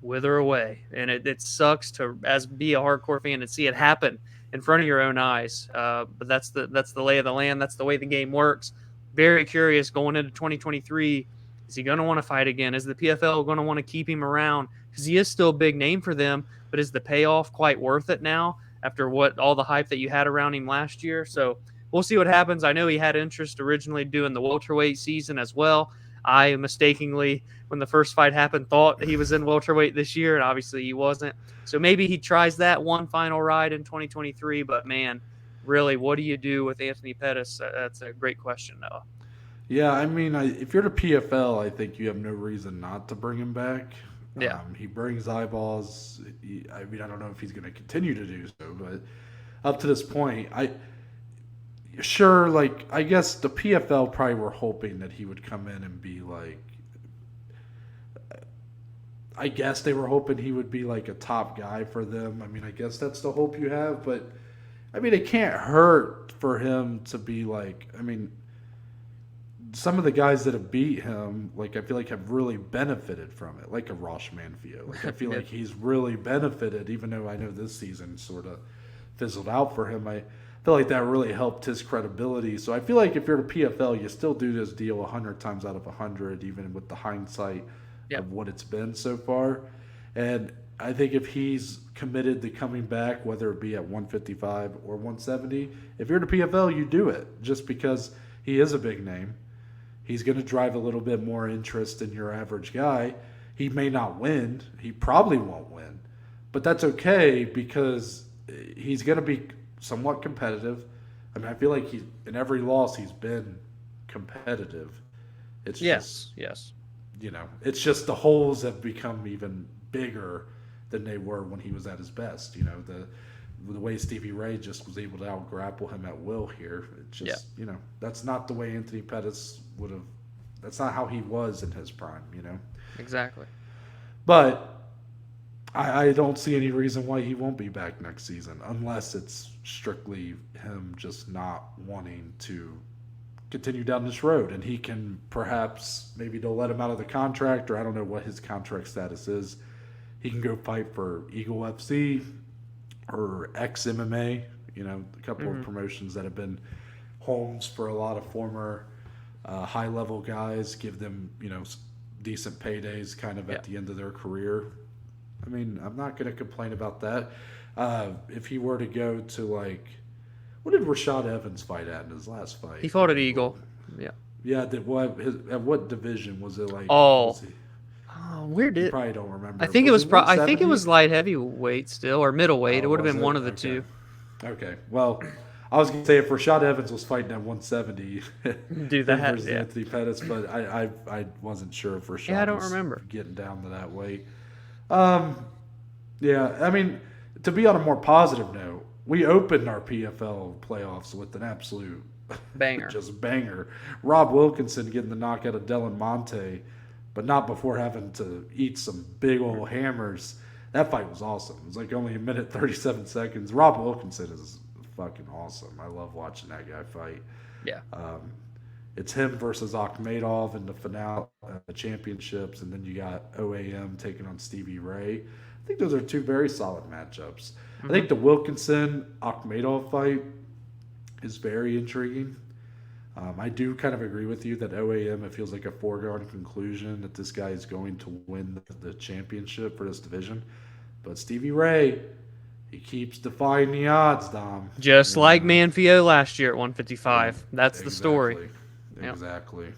wither away, and it sucks to be a hardcore fan and see it happen in front of your own eyes. But that's the lay of the land. That's the way the game works. Very curious going into 2023. Is he going to want to fight again? Is the PFL going to want to keep him around? Because he is still a big name for them, but is the payoff quite worth it now after all the hype that you had around him last year? So we'll see what happens. I know he had interest originally doing the welterweight season as well. I mistakenly, when the first fight happened, thought he was in welterweight this year, and obviously he wasn't. So maybe he tries that one final ride in 2023. But man, really, what do you do with Anthony Pettis? That's a great question, Noah. Yeah, I mean, if you're the PFL, I think you have no reason not to bring him back. Yeah. He brings eyeballs. I don't know if he's going to continue to do so, but up to this point, I guess the PFL probably were hoping that he would come in and be like, I guess they were hoping he would be like a top guy for them. I mean, I guess that's the hope you have, but I mean, it can't hurt for him to be like, I mean, some of the guys that have beat him, like, I feel like have really benefited from it, like a Rosh Manfio. Like, I feel like he's really benefited, even though I know this season sort of fizzled out for him. I feel like that really helped his credibility. So I feel like if you're the PFL, you still do this deal 100 times out of 100, even with the hindsight of what it's been so far. And I think if he's committed to coming back, whether it be at 155 or 170, if you're the PFL, you do it, just because he is a big name. He's going to drive a little bit more interest than your average guy. He may not win. He probably won't win. But that's okay, because he's going to be somewhat competitive. I mean, I feel like in every loss he's been competitive. It's yes. It's just the holes have become even bigger than they were when he was at his best. The way Stevie Ray just was able to out-grapple him at will here. It's just, that's not the way Anthony Pettis would have. That's not how he was in his prime, Exactly. But I don't see any reason why he won't be back next season, unless it's strictly him just not wanting to continue down this road. And he can maybe they'll let him out of the contract, or I don't know what his contract status is. he can go fight for Eagle FC or X MMA. A couple of promotions that have been homes for a lot of former high level guys. Give them decent paydays kind of at the end of their career. I mean, I'm not going to complain about that. If he were to go to what did Rashad Evans fight at in his last fight? He fought at Eagle. Yeah. Yeah. At what division was it like? Oh, where You did? probably don't remember. I think it was. I think it 170? was light heavyweight still, or middleweight. It would have Was been one of the two. Okay. Well, I was going to say if Rashad Evans was fighting at 170, Do that. versus Yeah. Anthony Pettis, but I wasn't sure if Rashad I don't was remember. getting down to that weight. Yeah, I mean, to be on a more positive note, we opened our PFL playoffs with an absolute Banger. just banger. Rob Wilkinson getting the knockout of Dylan Monte, but not before having to eat some big old hammers. That fight was awesome. It was like only 1 minute 37 seconds. Rob Wilkinson is fucking awesome. I love watching that guy fight. Yeah. It's him versus Akhmedov in the finale championships, and then you got OAM taking on Stevie Ray. I think those are two very solid matchups. I think the Wilkinson-Akhmedov fight is very intriguing. I do kind of agree with you that OAM, it feels like a foregone conclusion that this guy is going to win the championship for this division. But Stevie Ray, he keeps defying the odds, Dom. Just like Manfio last year at 155. That's the story. Exactly.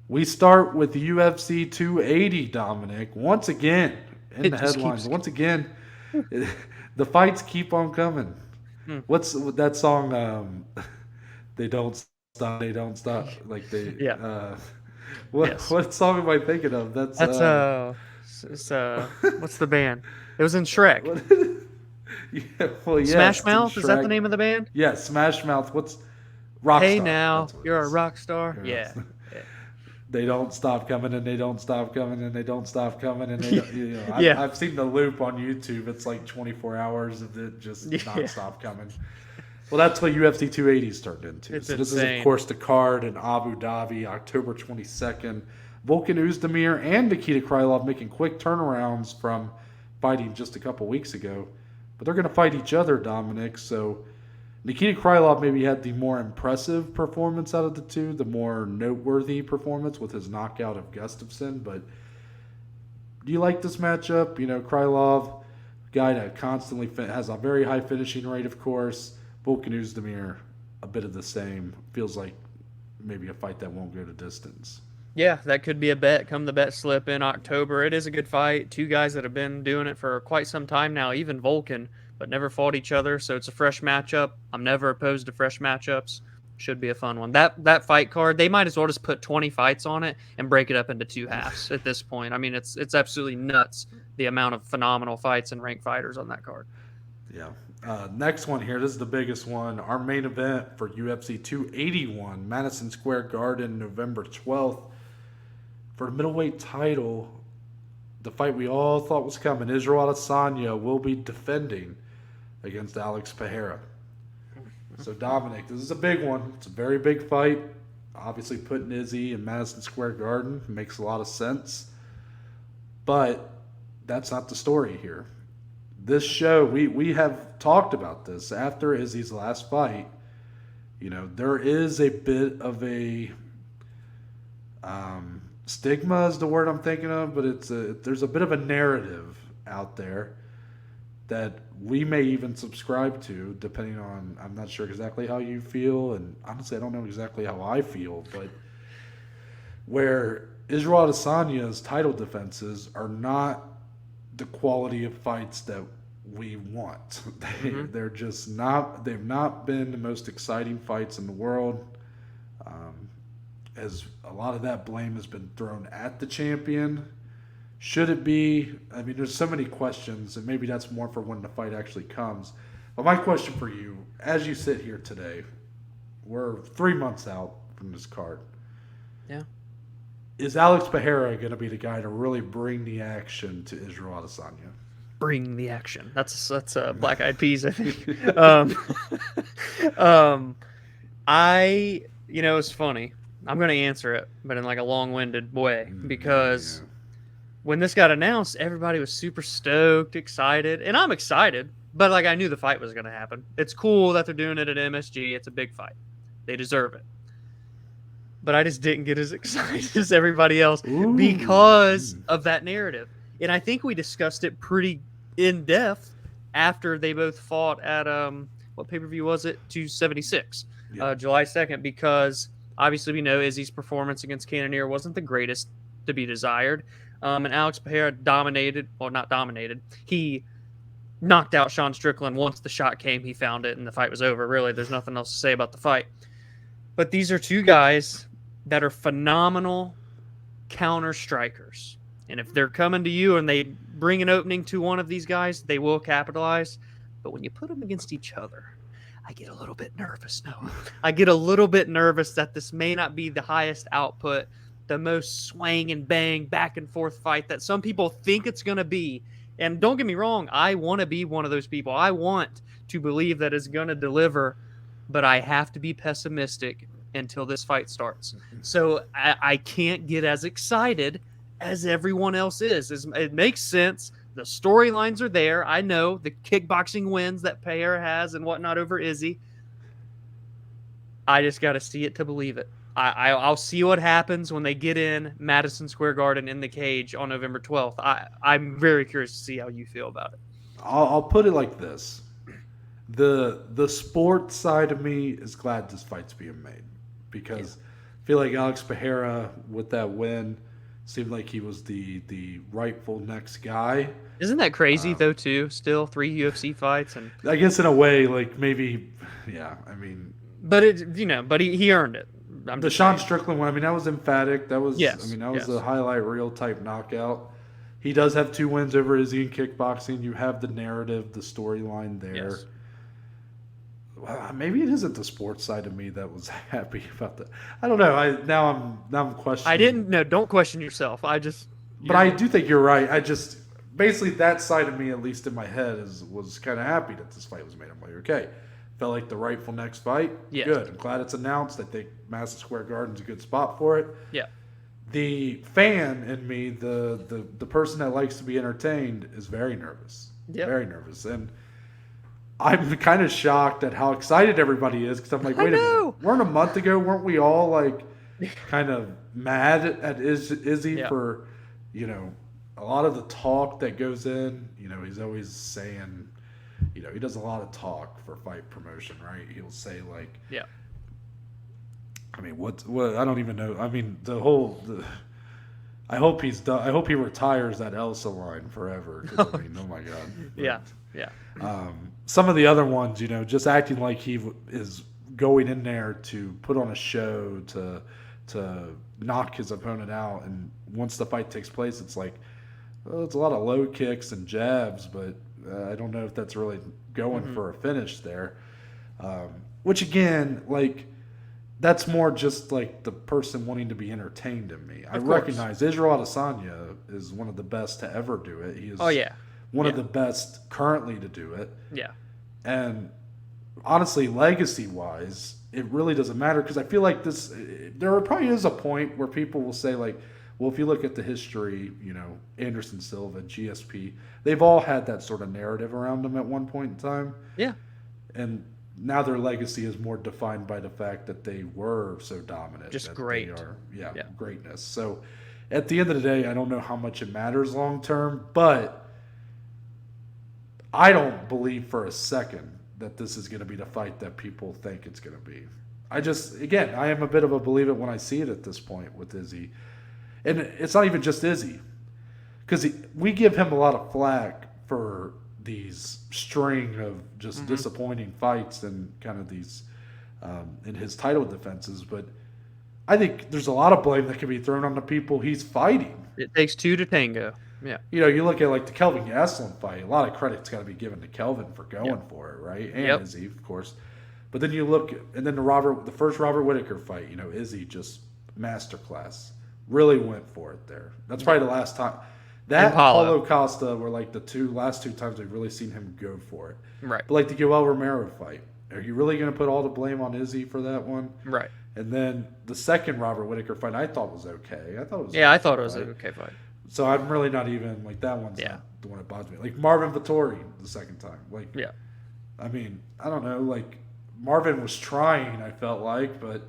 We start with UFC 280, Dominic. Once again, in the headlines. Once again, the fights keep on coming. What's that song? They don't stop. They don't stop. Like they. Yeah. What song am I thinking of? That's what's the band? It was in Shrek. Smash Mouth. Is that the name of the band? Yeah, Smash Mouth. What's Rockstar? Hey now, you're a rock star. Yeah. They don't stop coming, and they don't stop coming, and they don't stop coming, and they don't, I've seen the loop on YouTube. It's like 24 hours of it just not stop coming. Well, that's what UFC 280 is turned into. It's so this insane. is, of course, the card in Abu Dhabi, October 22nd. Volkan Oezdemir and Nikita Krylov making quick turnarounds from fighting just a couple weeks ago. But they're going to fight each other, Dominic. So Nikita Krylov maybe had the more impressive performance out of the two, the more noteworthy performance with his knockout of Gustafsson. But do you like this matchup? Krylov, guy that constantly has a very high finishing rate, of course. Volkan Oezdemir, a bit of the same. Feels like maybe a fight that won't go to distance. Yeah, that could be a bet. Come the bet slip in October. It is a good fight. Two guys that have been doing it for quite some time now, even Volkan, but never fought each other. So it's a fresh matchup. I'm never opposed to fresh matchups. Should be a fun one. That fight card, they might as well just put 20 fights on it and break it up into two halves at this point. I mean, it's absolutely nuts, the amount of phenomenal fights and ranked fighters on that card. Yeah. Next one here. This is the biggest one. Our main event for UFC 281, Madison Square Garden, November 12th. For the middleweight title, the fight we all thought was coming, Israel Adesanya will be defending against Alex Pereira. So, Dominic, this is a big one. It's a very big fight. Obviously, putting Izzy in Madison Square Garden makes a lot of sense. But that's not the story here. This show, we have talked about this. After Izzy's last fight, there is a bit of a stigma is the word I'm thinking of, but there's a bit of a narrative out there that we may even subscribe to, depending on, I'm not sure exactly how you feel, and honestly, I don't know exactly how I feel, but where Israel Adesanya's title defenses are not the quality of fights that we want. They're just not, they've not been the most exciting fights in the world. As a lot of that blame has been thrown at the champion. Should it be? I mean, there's so many questions, and maybe that's more for when the fight actually comes. But my question for you, as you sit here today, we're 3 months out from this card. Yeah. Is Alex Pereira going to be the guy to really bring the action to Israel Adesanya? Bring the action. That's Black Eyed Peas, I think. It's funny. I'm going to answer it, but in like a long-winded way, because when this got announced, everybody was super stoked, excited, and I'm excited. But like I knew the fight was going to happen. It's cool that they're doing it at MSG. It's a big fight. They deserve it. But I just didn't get as excited as everybody else because of that narrative. And I think we discussed it pretty in depth after they both fought at what pay-per-view was it? 276, July 2nd, because obviously we know Izzy's performance against Cannonier wasn't the greatest to be desired. And Alex Pereira dominated, well, not dominated. He knocked out Sean Strickland. Once the shot came, he found it, and the fight was over. Really, there's nothing else to say about the fight. But these are two guys that are phenomenal counter strikers. And if they're coming to you and they bring an opening to one of these guys, they will capitalize. But when you put them against each other, I get a little bit nervous. No, I get a little bit nervous that this may not be the highest output, the most swang and bang back and forth fight that some people think it's going to be. And don't get me wrong, I want to be one of those people. I want to believe that it's going to deliver, but I have to be pessimistic until this fight starts. So I can't get as excited as everyone else is. It makes sense. The storylines are there. I know the kickboxing wins that Pereira has and whatnot over Izzy. I just got to see it to believe it. I'll see what happens when they get in Madison Square Garden in the cage on November 12th. I'm very curious to see how you feel about it. I'll put it like this. The sports side of me is glad this fight's being made because I feel like Alex Pereira, with that win, seemed like he was the rightful next guy. Isn't that crazy, though, too? Still 3 UFC fights. And I guess in a way, like maybe, yeah, I mean. But, he earned it. The Sean Strickland one, I mean, that was emphatic. That was, yes, I mean, that was a highlight reel type knockout. He does have 2 wins over Izzy in kickboxing. You have the narrative, the storyline there. Yes. Well, maybe it isn't the sports side of me that was happy about that. I don't know. Now I'm questioning. Don't question yourself. But I do think you're right. Basically that side of me, at least in my head, was kind of happy that this fight was made. I'm like, okay. Felt like the rightful next fight. Yeah. Good. I'm glad it's announced. I think Madison Square Garden's a good spot for it. Yeah. The fan in me, the person that likes to be entertained, is very nervous. Yep. Very nervous. And I'm kind of shocked at how excited everybody is because I'm like, wait a minute. Weren't a month ago, weren't we all like kind of mad at Izzy for, a lot of the talk that goes in? He's always saying, he does a lot of talk for fight promotion, right? He'll say like, I mean, what? I don't even know. I mean, I hope he's done. I hope he retires that Elsa line forever. I mean, oh my God. Yeah. Some of the other ones, just acting like he is going in there to put on a show to knock his opponent out, and once the fight takes place, it's like, well, it's a lot of low kicks and jabs, but I don't know if that's really going for a finish there. Which again, like, that's more just like the person wanting to be entertained in me. I recognize Israel Adesanya is one of the best to ever do it. He is one of the best currently to do it. Yeah. And honestly, legacy-wise, it really doesn't matter because I feel like there probably is a point where people will say like, well, if you look at the history, Anderson Silva, GSP, they've all had that sort of narrative around them at one point in time. Yeah. And now their legacy is more defined by the fact that they were so dominant. Just that great. They are, greatness. So at the end of the day, I don't know how much it matters long term, but I don't believe for a second that this is going to be the fight that people think it's going to be. I am a bit of a believer when I see it at this point with Izzy. And it's not even just Izzy, because we give him a lot of flack for these string of just disappointing fights and kind of these in his title defenses. But I think there's a lot of blame that can be thrown on the people he's fighting. It takes 2 to tango. Yeah. You look at like the Kelvin Gastelum fight. A lot of credit's got to be given to Kelvin for going for it, right? And Izzy, of course. But then you look, and then the first Robert Whittaker fight. Izzy just masterclass. Really went for it there. That's probably the last time. That Paulo Costa were like the last two times we've really seen him go for it. Right. But like the Yoel Romero fight, are you really going to put all the blame on Izzy for that one? Right. And then the second Robert Whittaker fight, I thought was okay. I thought it was I thought it was an okay fight. So I'm really not even like that one's not the one that bothers me. Like Marvin Vettori the second time. Like, I mean, I don't know. Like Marvin was trying, I felt like, but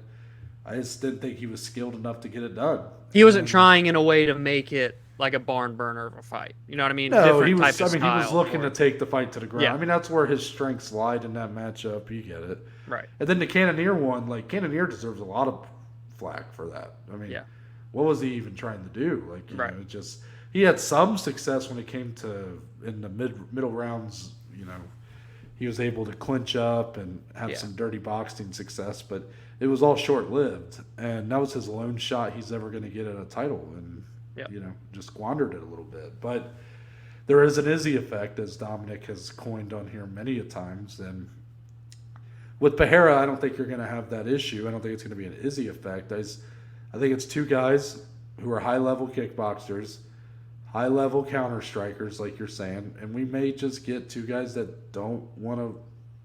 I just didn't think he was skilled enough to get it done. He wasn't trying in a way to make it like a barn burner of a fight. You know what I mean? No, Different he was. type of I mean, he was style looking for to take the fight to the ground. Yeah. I mean, that's where his strengths lied in that matchup. You get it, Right. And then the Cannonier one, like Cannonier deserves a lot of flack for that. I mean, what was he even trying to do? Like, you know, it just he had some success when it came to in the middle rounds. You know, he was able to clinch up and have some dirty boxing success, but it was all short lived, and that was his lone shot he's ever going to get at a title, and you know, just squandered it a little bit. But there is an Izzy effect, as Dominic has coined on here many a times, and with Pereira, I don't think you're going to have that issue. I don't think it's going to be an Izzy effect. I think it's two guys who are high-level kickboxers, high-level counter-strikers, like you're saying, and we may just get two guys that don't want to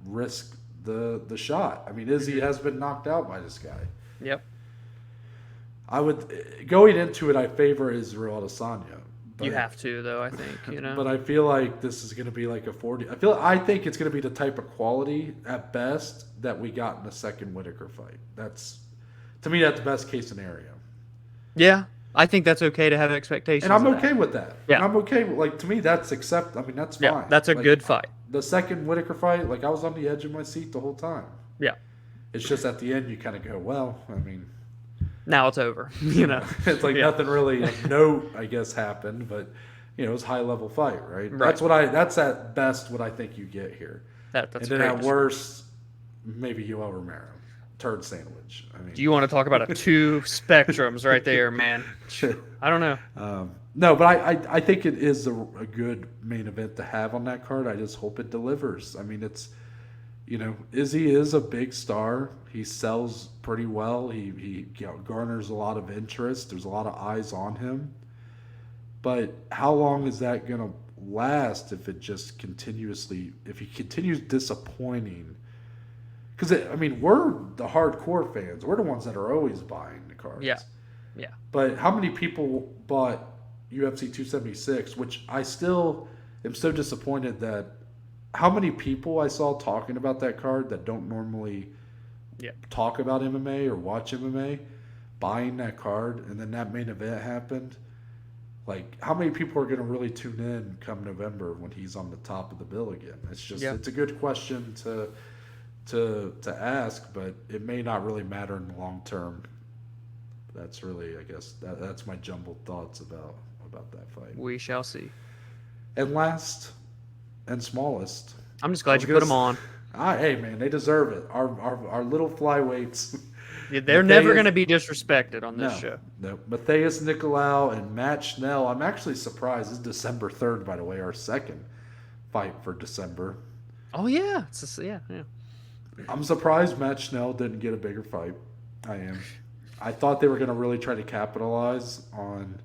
risk the shot. I mean, Izzy has been knocked out by this guy. Yep. I would, going into it, I favor Israel Adesanya. You have to, though, I think, you know. But I feel like this is going to be like a 40. I think it's going to be the type of quality at best that we got in the second Whitaker fight. To me, that's the best case scenario. Yeah, I think that's okay to have expectations. And I'm okay with that. Yeah. And I'm okay with, like, to me, that's fine. Yeah, that's a good fight. The second Whitaker fight, like, I was on the edge of my seat the whole time. Yeah. It's just at the end you kind of go, well, I mean. Now it's over, you know. It's like nothing really of note, I guess, happened, but you know, it was a high-level fight, right? That's at best what I think you get here. That's and then at worst, maybe Yoel Romero, turd sandwich. I mean, do you want to talk about two spectrums right there, man? I don't know. No, but I think it is a good main event to have on that card. I just hope it delivers. I mean, it's, you know, Izzy is a big star. He sells pretty well. He garners a lot of interest. There's a lot of eyes on him. But how long is that going to last if it just if he continues disappointing? Because, I mean, we're the hardcore fans. We're the ones that are always buying the cards. Yeah. But how many people bought UFC 276, which I still am so disappointed that how many people I saw talking about that card that don't normally talk about MMA or watch MMA, buying that card, and then that main event happened. Like, how many people are going to really tune in come November when he's on the top of the bill again? It's just it's a good question to ask, but it may not really matter in the long term. That's really, I guess, that's my jumbled thoughts about that fight. We shall see. And last and smallest, I'm just glad you put them on. Hey, man, they deserve it. Our little flyweights. They're never going to be disrespected on this show. No, Matheus Nicolau and Matt Schnell. I'm actually surprised. This is December 3rd, by the way, our second fight for December. Oh, yeah. Yeah. I'm surprised Matt Schnell didn't get a bigger fight. I am. I thought they were going to really try to capitalize on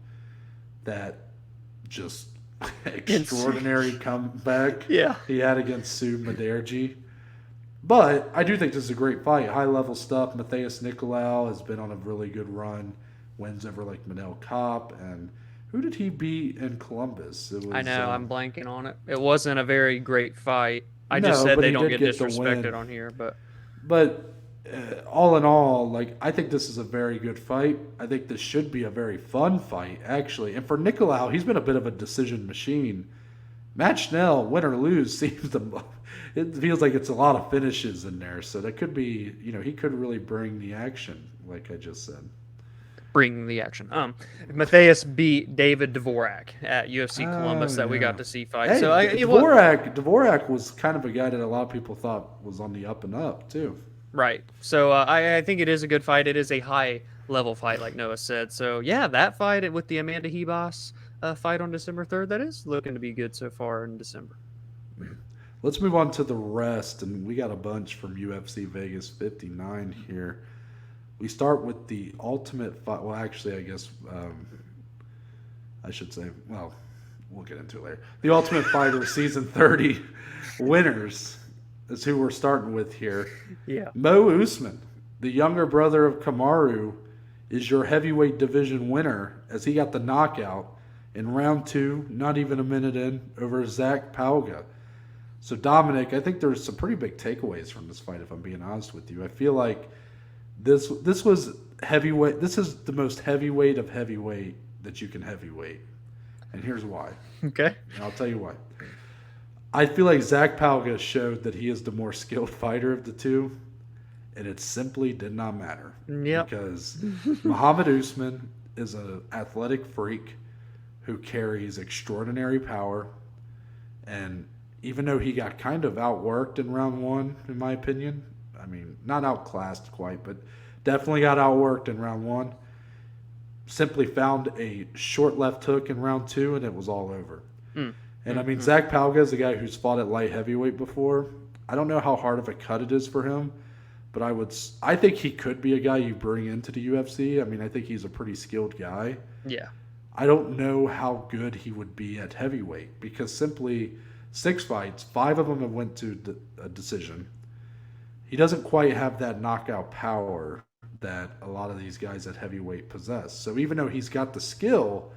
that just extraordinary comeback he had against Sue Maderji. But I do think this is a great fight. High-level stuff. Matheus Nicolau has been on a really good run. Wins over, like, Manel Kopp. And who did he beat in Columbus? I know. I'm blanking on it. It wasn't a very great fight. I just said they don't get disrespected on here. But all in all, like, I think this is a very good fight. I think this should be a very fun fight, actually. And for Nicolau, he's been a bit of a decision machine. Matt Schnell, win or lose, it feels like it's a lot of finishes in there. So that could be, you know, he could really bring the action, like I just said. Bring the action. Matheus beat David Dvorak at UFC Columbus that we got to see fight. Hey, so Dvorak was kind of a guy that a lot of people thought was on the up and up too. Right. So I think it is a good fight. It is a high-level fight, like Noah said. So, yeah, that fight with the Amanda Hebos fight on December 3rd, that is looking to be good so far in December. Let's move on to the rest, and we got a bunch from UFC Vegas 59 here. We start with the ultimate fight. Well, actually, I guess I should say, well, we'll get into it later. The Ultimate Fighter Season 30 winners is who we're starting with here. Yeah. Mo Usman, the younger brother of Kamaru, is your heavyweight division winner as he got the knockout in round 2, not even a minute in, over Zach Palga. So, Dominic, I think there's some pretty big takeaways from this fight, if I'm being honest with you. I feel like this was heavyweight. This is the most heavyweight of heavyweight that you can heavyweight. And here's why. Okay. And I'll tell you why. I feel like Zach Palga showed that he is the more skilled fighter of the two, and it simply did not matter. Yep. Because Muhammad Usman is an athletic freak who carries extraordinary power, and even though he got kind of outworked in round 1, in my opinion, I mean, not outclassed quite, but definitely got outworked in round 1, simply found a short left hook in round 2, and it was all over. And I mean, Zach Palga is a guy who's fought at light heavyweight before. I don't know how hard of a cut it is for him, but I think he could be a guy you bring into the UFC. I mean, I think he's a pretty skilled guy. Yeah. I don't know how good he would be at heavyweight because simply 6 fights, 5 of them have went to a decision. He doesn't quite have that knockout power that a lot of these guys at heavyweight possess. So even though he's got the skill,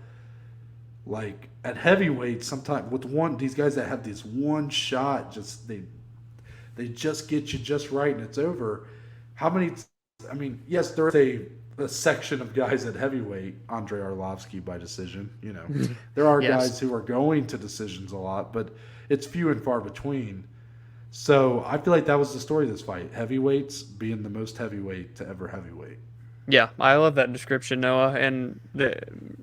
like at heavyweight, sometimes with these guys that have this one shot, just they just get you just right and it's over. How many? I mean, yes, there's a section of guys at heavyweight, Andrei Arlovsky by decision. You know, there are Yes. guys who are going to decisions a lot, but it's few and far between. So I feel like that was the story of this fight: heavyweights being the most heavyweight to ever heavyweight. Yeah, I love that description, Noah. And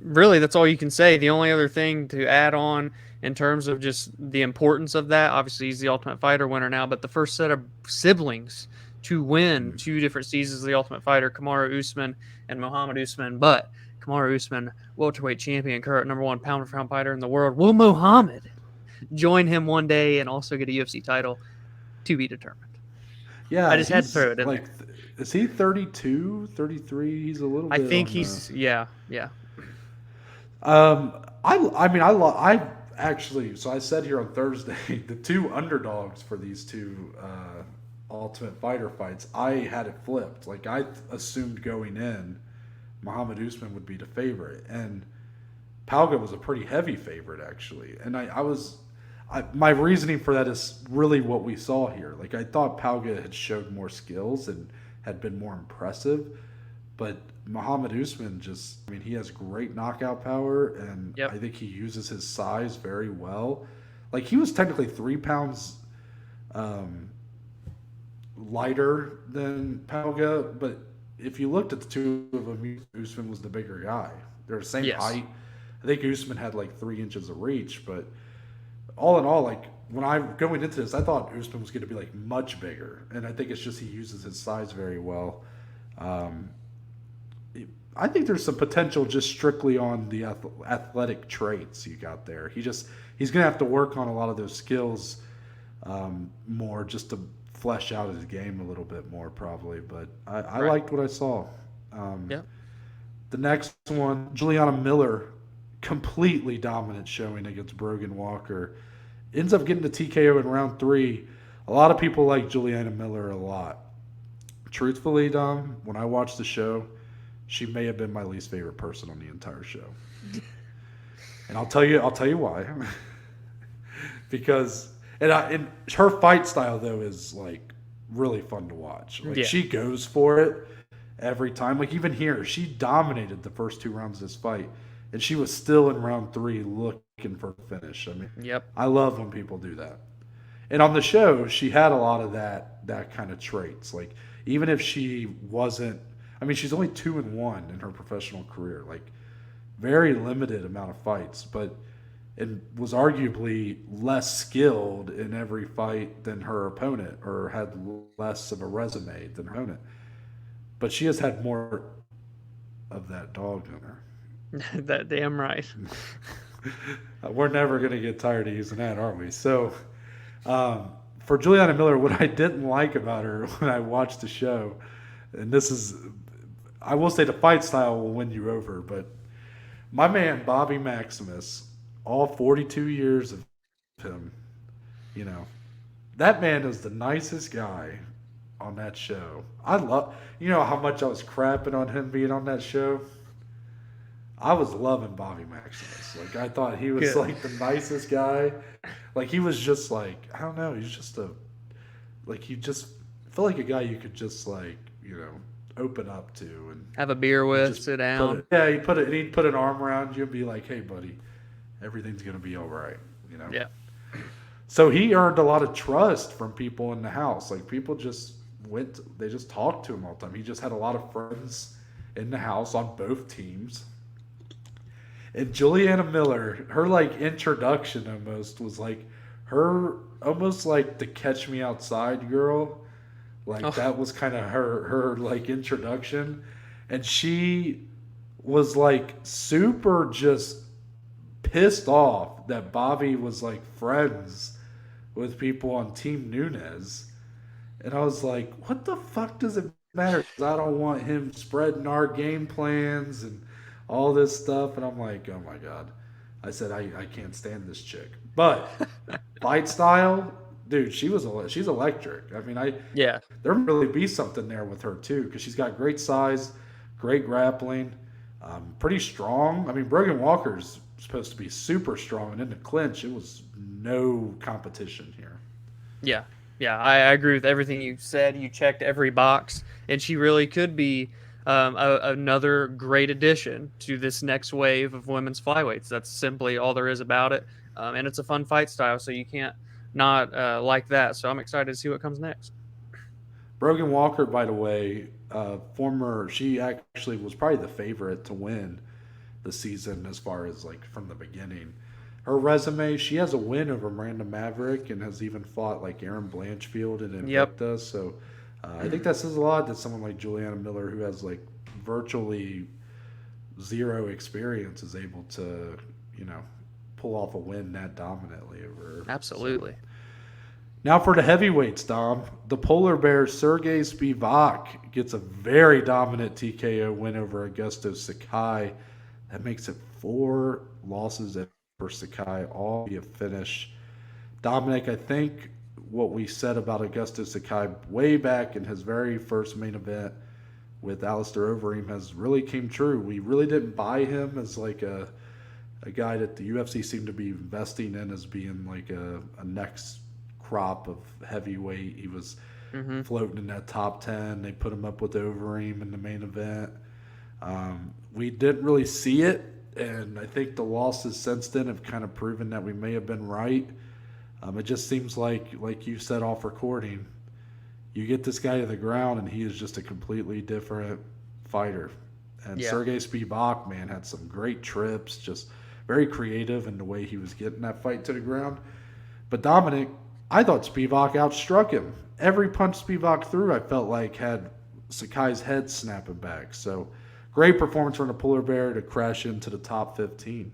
really, that's all you can say. The only other thing to add on in terms of just the importance of that, obviously he's the Ultimate Fighter winner now, but the first set of siblings to win 2 different seasons of the Ultimate Fighter, Kamaru Usman and Muhammad Usman. But Kamaru Usman, welterweight champion, current #1 pound-for-pound fighter in the world, will Muhammad join him one day and also get a UFC title? To be determined. Yeah, I just had to he's throw it in like, is he 32, 33? He's a little bit. I think on he's yeah. I actually, so I said here on Thursday, the 2 underdogs for these 2 Ultimate Fighter fights, I had it flipped. Like I assumed going in, Muhammad Usman would be the favorite, and Palga was a pretty heavy favorite actually. And my reasoning for that is really what we saw here. Like I thought Palga had showed more skills and had been more impressive, but Muhammad Usman he has great knockout power, and Yep. I think he uses his size very well. Like he was technically 3 pounds lighter than Palga, but if you looked at the 2 of them, Usman was the bigger guy. They're the same Yes. height. I think Usman had like 3 inches of reach, but all in all, like when I'm going into this, I thought Usman was going to be like much bigger, and I think it's just he uses his size very well. I think there's some potential just strictly on the athletic traits you got there. He's going to have to work on a lot of those skills more just to flesh out his game a little bit more probably. But I liked what I saw. Yeah. The next one, Juliana Miller, completely dominant showing against Brogan Walker. Ends up getting the TKO in round 3. A lot of people like Juliana Miller a lot. Truthfully, Dom, when I watched the show, she may have been my least favorite person on the entire show. And I'll tell you why. Because and her fight style though is like really fun to watch. Like she goes for it every time. Like even here, she dominated the first 2 rounds of this fight, and she was still in round 3 looking for a finish. I mean, I love when people do that. And on the show, she had a lot of that kind of traits. Like even if she wasn't, I mean, she's only 2-1 in her professional career. Like very limited amount of fights, but it was arguably less skilled in every fight than her opponent, or had less of a resume than her opponent. But she has had more of that dog in her. That damn right. We're never going to get tired of using that, are we? So, for Juliana Miller, what I didn't like about her when I watched the show, and this is, I will say the fight style will win you over, but my man Bobby Maximus, all 42 years of him, you know, that man is the nicest guy on that show. I love, you know how much I was crapping on him being on that show? I was loving Bobby Maximus. Like, I thought he was Good. like the nicest guy. Like, he was just like, I don't know, he's just he just felt like a guy you could just like, open up to and Have a beer with, just sit down. he'd put an arm around you and be like, hey, buddy, everything's gonna be all right. Yeah. So he earned a lot of trust from people in the house. Like, people just they just talked to him all the time. He just had a lot of friends in the house on both teams. And Juliana Miller, her like introduction almost was like her almost like the Catch Me Outside girl. Like that was kind of her like introduction. And she was like super just pissed off that Bobby was like friends with people on Team Nunes. And I was like, what the fuck does it matter? 'Cause I don't want him spreading our game plans and all this stuff. And I'm like, oh my God. I said, I can't stand this chick. But fight style, dude, she's electric. I mean, there might really be something there with her too, because she's got great size, great grappling, pretty strong. I mean, Brogan Walker's supposed to be super strong, and in the clinch, it was no competition here. Yeah. Yeah, I agree with everything you said. You checked every box, and she really could be another great addition to this next wave of women's flyweights. That's simply all there is about it, and it's a fun fight style, so you can't not like that. So I'm excited to see what comes next. Brogan Walker, by the way, she actually was probably the favorite to win the season as far as like from the beginning. Her resume, she has a win over Miranda Maverick and has even fought like Erin Blanchfield and Invicta. So I think that says a lot that someone like Juliana Miller, who has like virtually zero experience, is able to, pull off a win that dominantly over her. Absolutely. So, now for the heavyweights, Dom. The Polar Bear Sergey Spivak gets a very dominant TKO win over Augusto Sakai. That makes it 4 losses for Sakai, all via finish. Dominic, I think what we said about Augusto Sakai way back in his very first main event with Alistair Overeem has really came true. We really didn't buy him as like a guy that the UFC seemed to be investing in as being like a next crop of heavyweight. He was floating in that top 10. They put him up with Overeem in the main event. We didn't really see it, and I think the losses since then have kind of proven that we may have been right. It just seems like you said off recording, you get this guy to the ground and he is just a completely different fighter. And Sergey Spivak, man, had some great trips, just very creative in the way he was getting that fight to the ground. But Dominic, I thought Spivak outstruck him. Every punch Spivak threw, I felt like had Sakai's head snapping back. So great performance from the Polar Bear to crash into the top 15.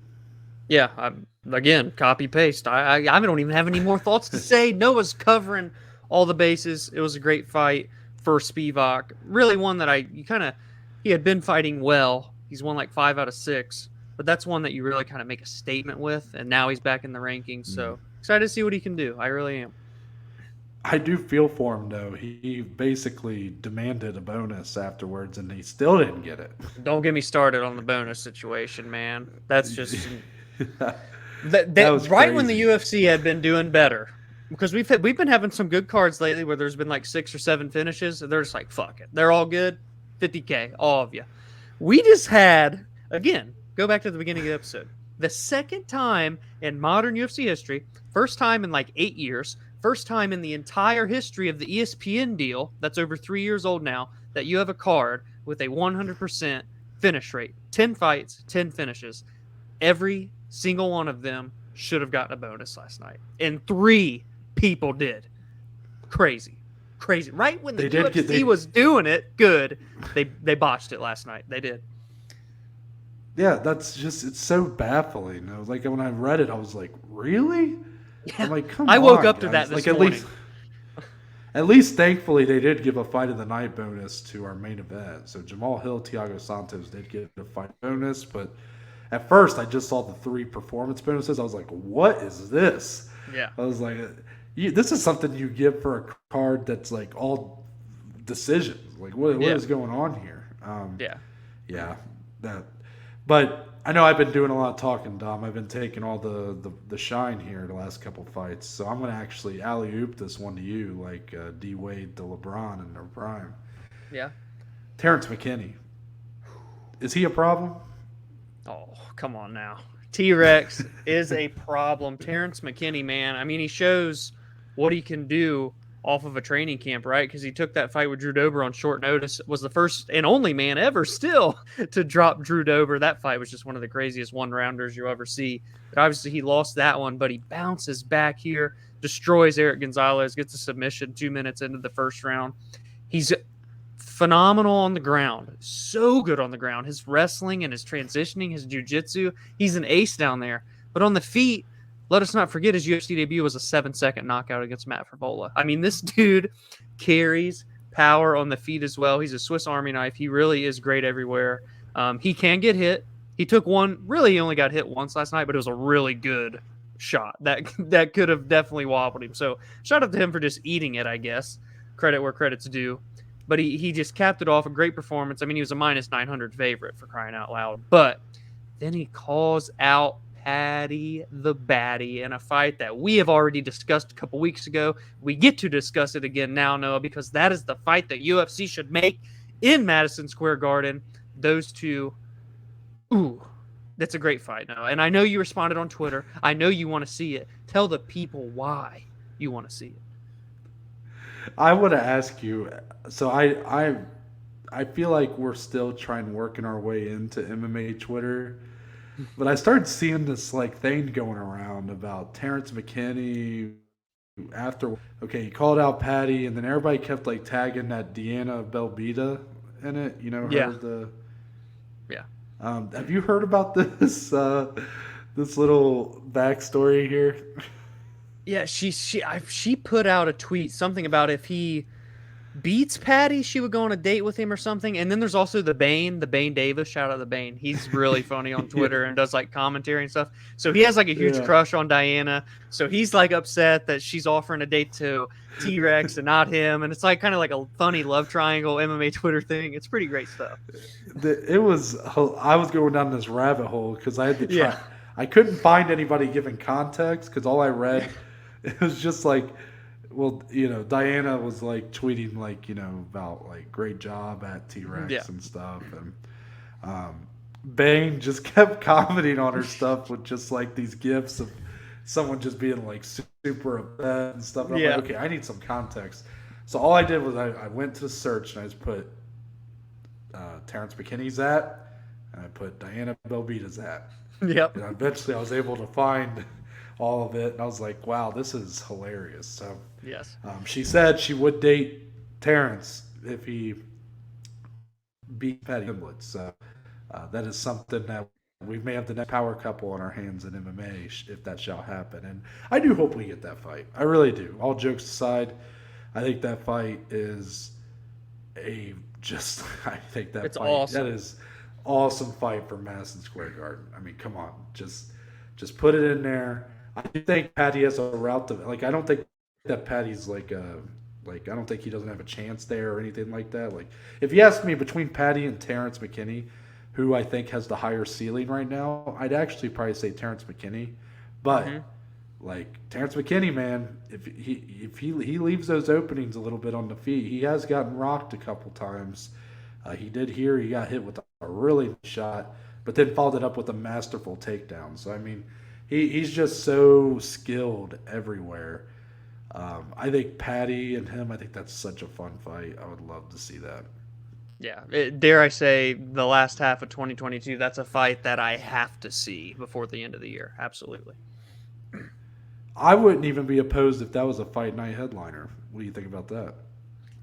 Yeah, again, copy paste. I don't even have any more thoughts to say. Noah's covering all the bases. It was a great fight for Spivak. Really one that he had been fighting well. He's won like 5 out of 6, but that's one that you really kind of make a statement with, and now he's back in the rankings. So excited to see what he can do. I really am. I do feel for him, though. He basically demanded a bonus afterwards, and he still didn't get it. Don't get me started on the bonus situation, man. That's just that was right crazy. when the UFC had been doing better, because we've been having some good cards lately where there's been like 6 or 7 finishes, and they're just like, fuck it, they're all good, 50K, all of you. We just had, again, go back to the beginning of the episode, the second time in modern UFC history, first time in like 8 years, first time in the entire history of the ESPN deal, that's over 3 years old now, that you have a card with a 100% finish rate. 10 fights, 10 finishes. Every single one of them should have gotten a bonus last night. And 3 people did. Crazy. Right when the UFC was doing it good, they botched it last night. They did. Yeah, that's just, it's so baffling. I was like, when I read it, I was like, really? Yeah. I'm like, come on. I woke up to guys. that this like, morning. At least, thankfully, they did give a fight of the night bonus to our main event. So Jamahal Hill, Thiago Santos did get a fight bonus, but at first I just saw the 3 performance bonuses. I was like, what is this? Yeah. I was like, this is something you give for a card that's like all decisions. Like, what is going on here? Yeah. Yeah. But I know I've been doing a lot of talking, Dom. I've been taking all the shine here the last couple fights, so I'm gonna actually alley oop this one to you, like D Wade to LeBron in their prime. Yeah. Terrence McKinney, is he a problem? Oh, come on now. T-Rex is a problem. Terrence McKinney, man. I mean, he shows what he can do off of a training camp, right? Because he took that fight with Drew Dober on short notice, was the first and only man ever still to drop Drew Dober. That fight was just one of the craziest one-rounders you'll ever see. But obviously he lost that one, but he bounces back here, destroys Eric Gonzalez, gets a submission 2 minutes into the first round. He's phenomenal on the ground. So good on the ground. His wrestling and his transitioning, his jiu-jitsu, he's an ace down there. But on the feet, let us not forget his UFC debut was a 7-second knockout against Matt Favola. I mean, this dude carries power on the feet as well. He's a Swiss Army knife. He really is great everywhere. He can get hit. He took one. Really, he only got hit once last night, but it was a really good shot. That could have definitely wobbled him. So shout out to him for just eating it, I guess. Credit where credit's due. But he just capped it off. A great performance. I mean, he was a minus 900 favorite for crying out loud. But then he calls out Paddy the Baddy in a fight that we have already discussed a couple weeks ago. We get to discuss it again now, Noah, because that is the fight that UFC should make in Madison Square Garden. Those two, ooh, that's a great fight, Noah. And I know you responded on Twitter. I know you want to see it. Tell the people why you want to see it. I want to ask you. So I feel like we're still working our way into MMA Twitter, but I started seeing this like thing going around about Terrence McKinney after. Okay, he called out Paddy, and then everybody kept like tagging that Deanna Belbita in it. You know, her, yeah. Have you heard about this this little backstory here? Yeah, she put out a tweet, something about if he beats Paddy, she would go on a date with him or something. And then there's also the Bane Davis. Shout out to Bane. He's really funny on Twitter and does like commentary and stuff. So he has like a huge crush on Diana. So he's like upset that she's offering a date to T-Rex and not him. And it's like kind of like a funny love triangle MMA Twitter thing. It's pretty great stuff. I was going down this rabbit hole because I had to try. Yeah. I couldn't find anybody giving context because all I read, it was just like, well, you know, Diana was like tweeting like, you know, about like great job at T-Rex and stuff. And Bane just kept commenting on her stuff with just like these gifs of someone just being like super upset and stuff. And I'm like, okay, I need some context. So all I did was I went to search and I just put Terrence McKinney's at, and I put Diana Belbita's at. Yep. And eventually I was able to find all of it, and I was like, wow, this is hilarious. So yes, she said she would date Terrence if he beat Paddy Pimblett. So that is something that we may have the next power couple on our hands in MMA if that shall happen. And I do hope we get that fight. I really do. All jokes aside, I think that fight is I think that it's fight, awesome. that is awesome fight for Madison Square Garden. I mean, come on, just put it in there. I think Paddy has a route to I don't think that Paddy's I don't think he doesn't have a chance there or anything like that. Like if you ask me between Paddy and Terrence McKinney, who I think has the higher ceiling right now, I'd actually probably say Terrence McKinney. But like Terrence McKinney, man, if he leaves those openings a little bit on the feet, he has gotten rocked a couple times. He did here. He got hit with a really nice shot, but then followed it up with a masterful takedown. So, I mean, he's just so skilled everywhere. I think Paddy and him, I think that's such a fun fight. I would love to see that. Yeah. Dare I say the last half of 2022, that's a fight that I have to see before the end of the year. Absolutely. I wouldn't even be opposed if that was a fight night headliner. What do you think about that?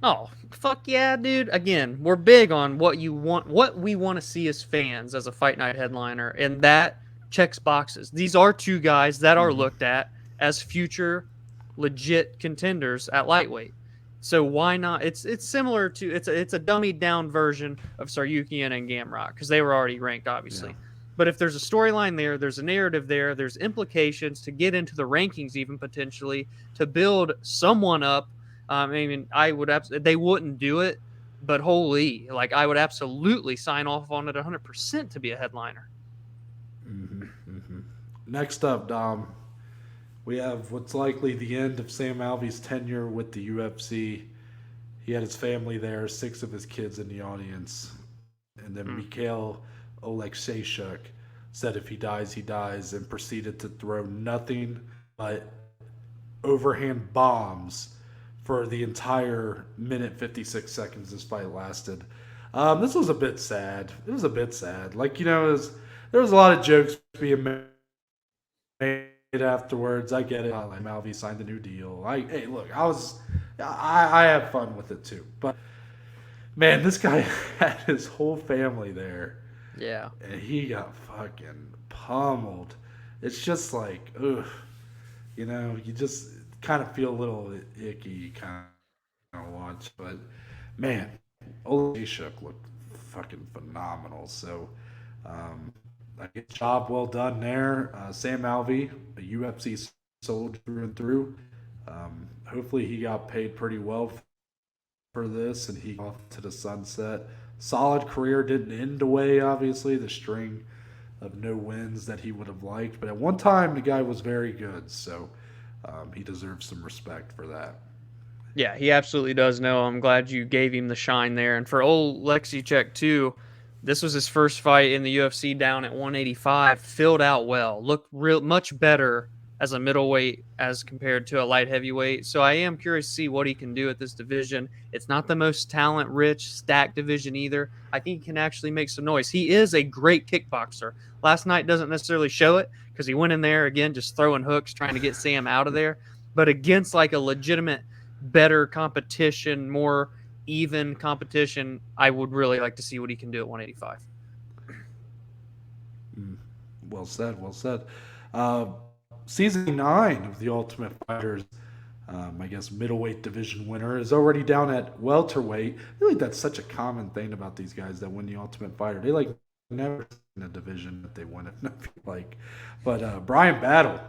Oh, fuck yeah, dude. Again, we're big on what we want to see as fans as a fight night headliner, and that checks boxes. These are two guys that are looked at as future legit contenders at lightweight. So why not? It's similar to it's a dummied down version of Saryukian and Gamrot because they were already ranked, obviously. Yeah. But if there's a storyline there, there's a narrative there, there's implications to get into the rankings even potentially to build someone up. I mean, they wouldn't do it, but holy, like I would absolutely sign off on it 100% to be a headliner. Next up, Dom, we have what's likely the end of Sam Alvey's tenure with the UFC. He had his family there, 6 of his kids in the audience. And then Mikhail Oleksiejczuk said if he dies, he dies, and proceeded to throw nothing but overhand bombs for the entire minute 56 seconds this fight lasted. This was a bit sad. It was a bit sad. Like, there was a lot of jokes being made afterwards. I get it. Like, Malvi signed a new deal. Hey, look, I have fun with it too. But man, this guy had his whole family there. Yeah. And he got fucking pummeled. It's just like, ugh. You just kind of feel a little icky kind of watch. But man, Oleksiejczuk looked fucking phenomenal. So, I guess job well done there. Sam Alvey, a UFC soldier through and through. Hopefully he got paid pretty well for this, and he off to the sunset. Solid career, didn't end away, obviously, the string of no wins that he would have liked. But at one time, the guy was very good, so he deserves some respect for that. Yeah, he absolutely does. No, I'm glad you gave him the shine there. And for old Oleksiejczuk, too, this was his first fight in the UFC down at 185. Filled out well. Looked much better as a middleweight as compared to a light heavyweight. So I am curious to see what he can do at this division. It's not the most talent-rich, stacked division either. I think he can actually make some noise. He is a great kickboxer. Last night doesn't necessarily show it because he went in there, again, just throwing hooks, trying to get Sam out of there. But against like a legitimate, better competition, more even competition, I would really like to see what he can do at 185. Well said, well said. Season 9 of The Ultimate Fighters, I guess middleweight division winner, is already down at welterweight. I feel like that's such a common thing about these guys that win The Ultimate Fighter. They like never in a division that they win it. I feel like, but Brian Battle,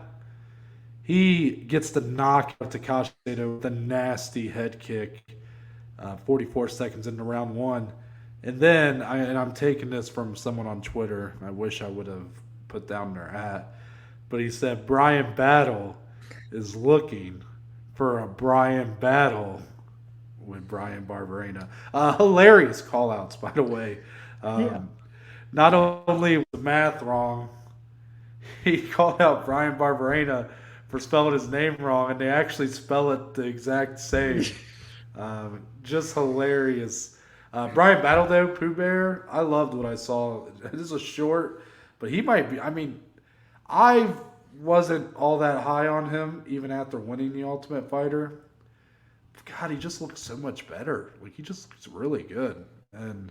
he gets the knockout Takashi Sato with a nasty head kick, 44 seconds into round 1. And then, I'm taking this from someone on Twitter. I wish I would have put down their hat. But he said Brian Battle is looking for a Brian Battle with Brian Barberena. Hilarious call-outs, by the way. Not only was the math wrong, he called out Brian Barberena for spelling his name wrong, and they actually spell it the exact same. Just hilarious. Brian Battle, though, Pooh Bear, I loved what I saw. This was short, but he might be. I mean, I wasn't all that high on him, even after winning the Ultimate Fighter. God, he just looks so much better. Like, he just looks really good. And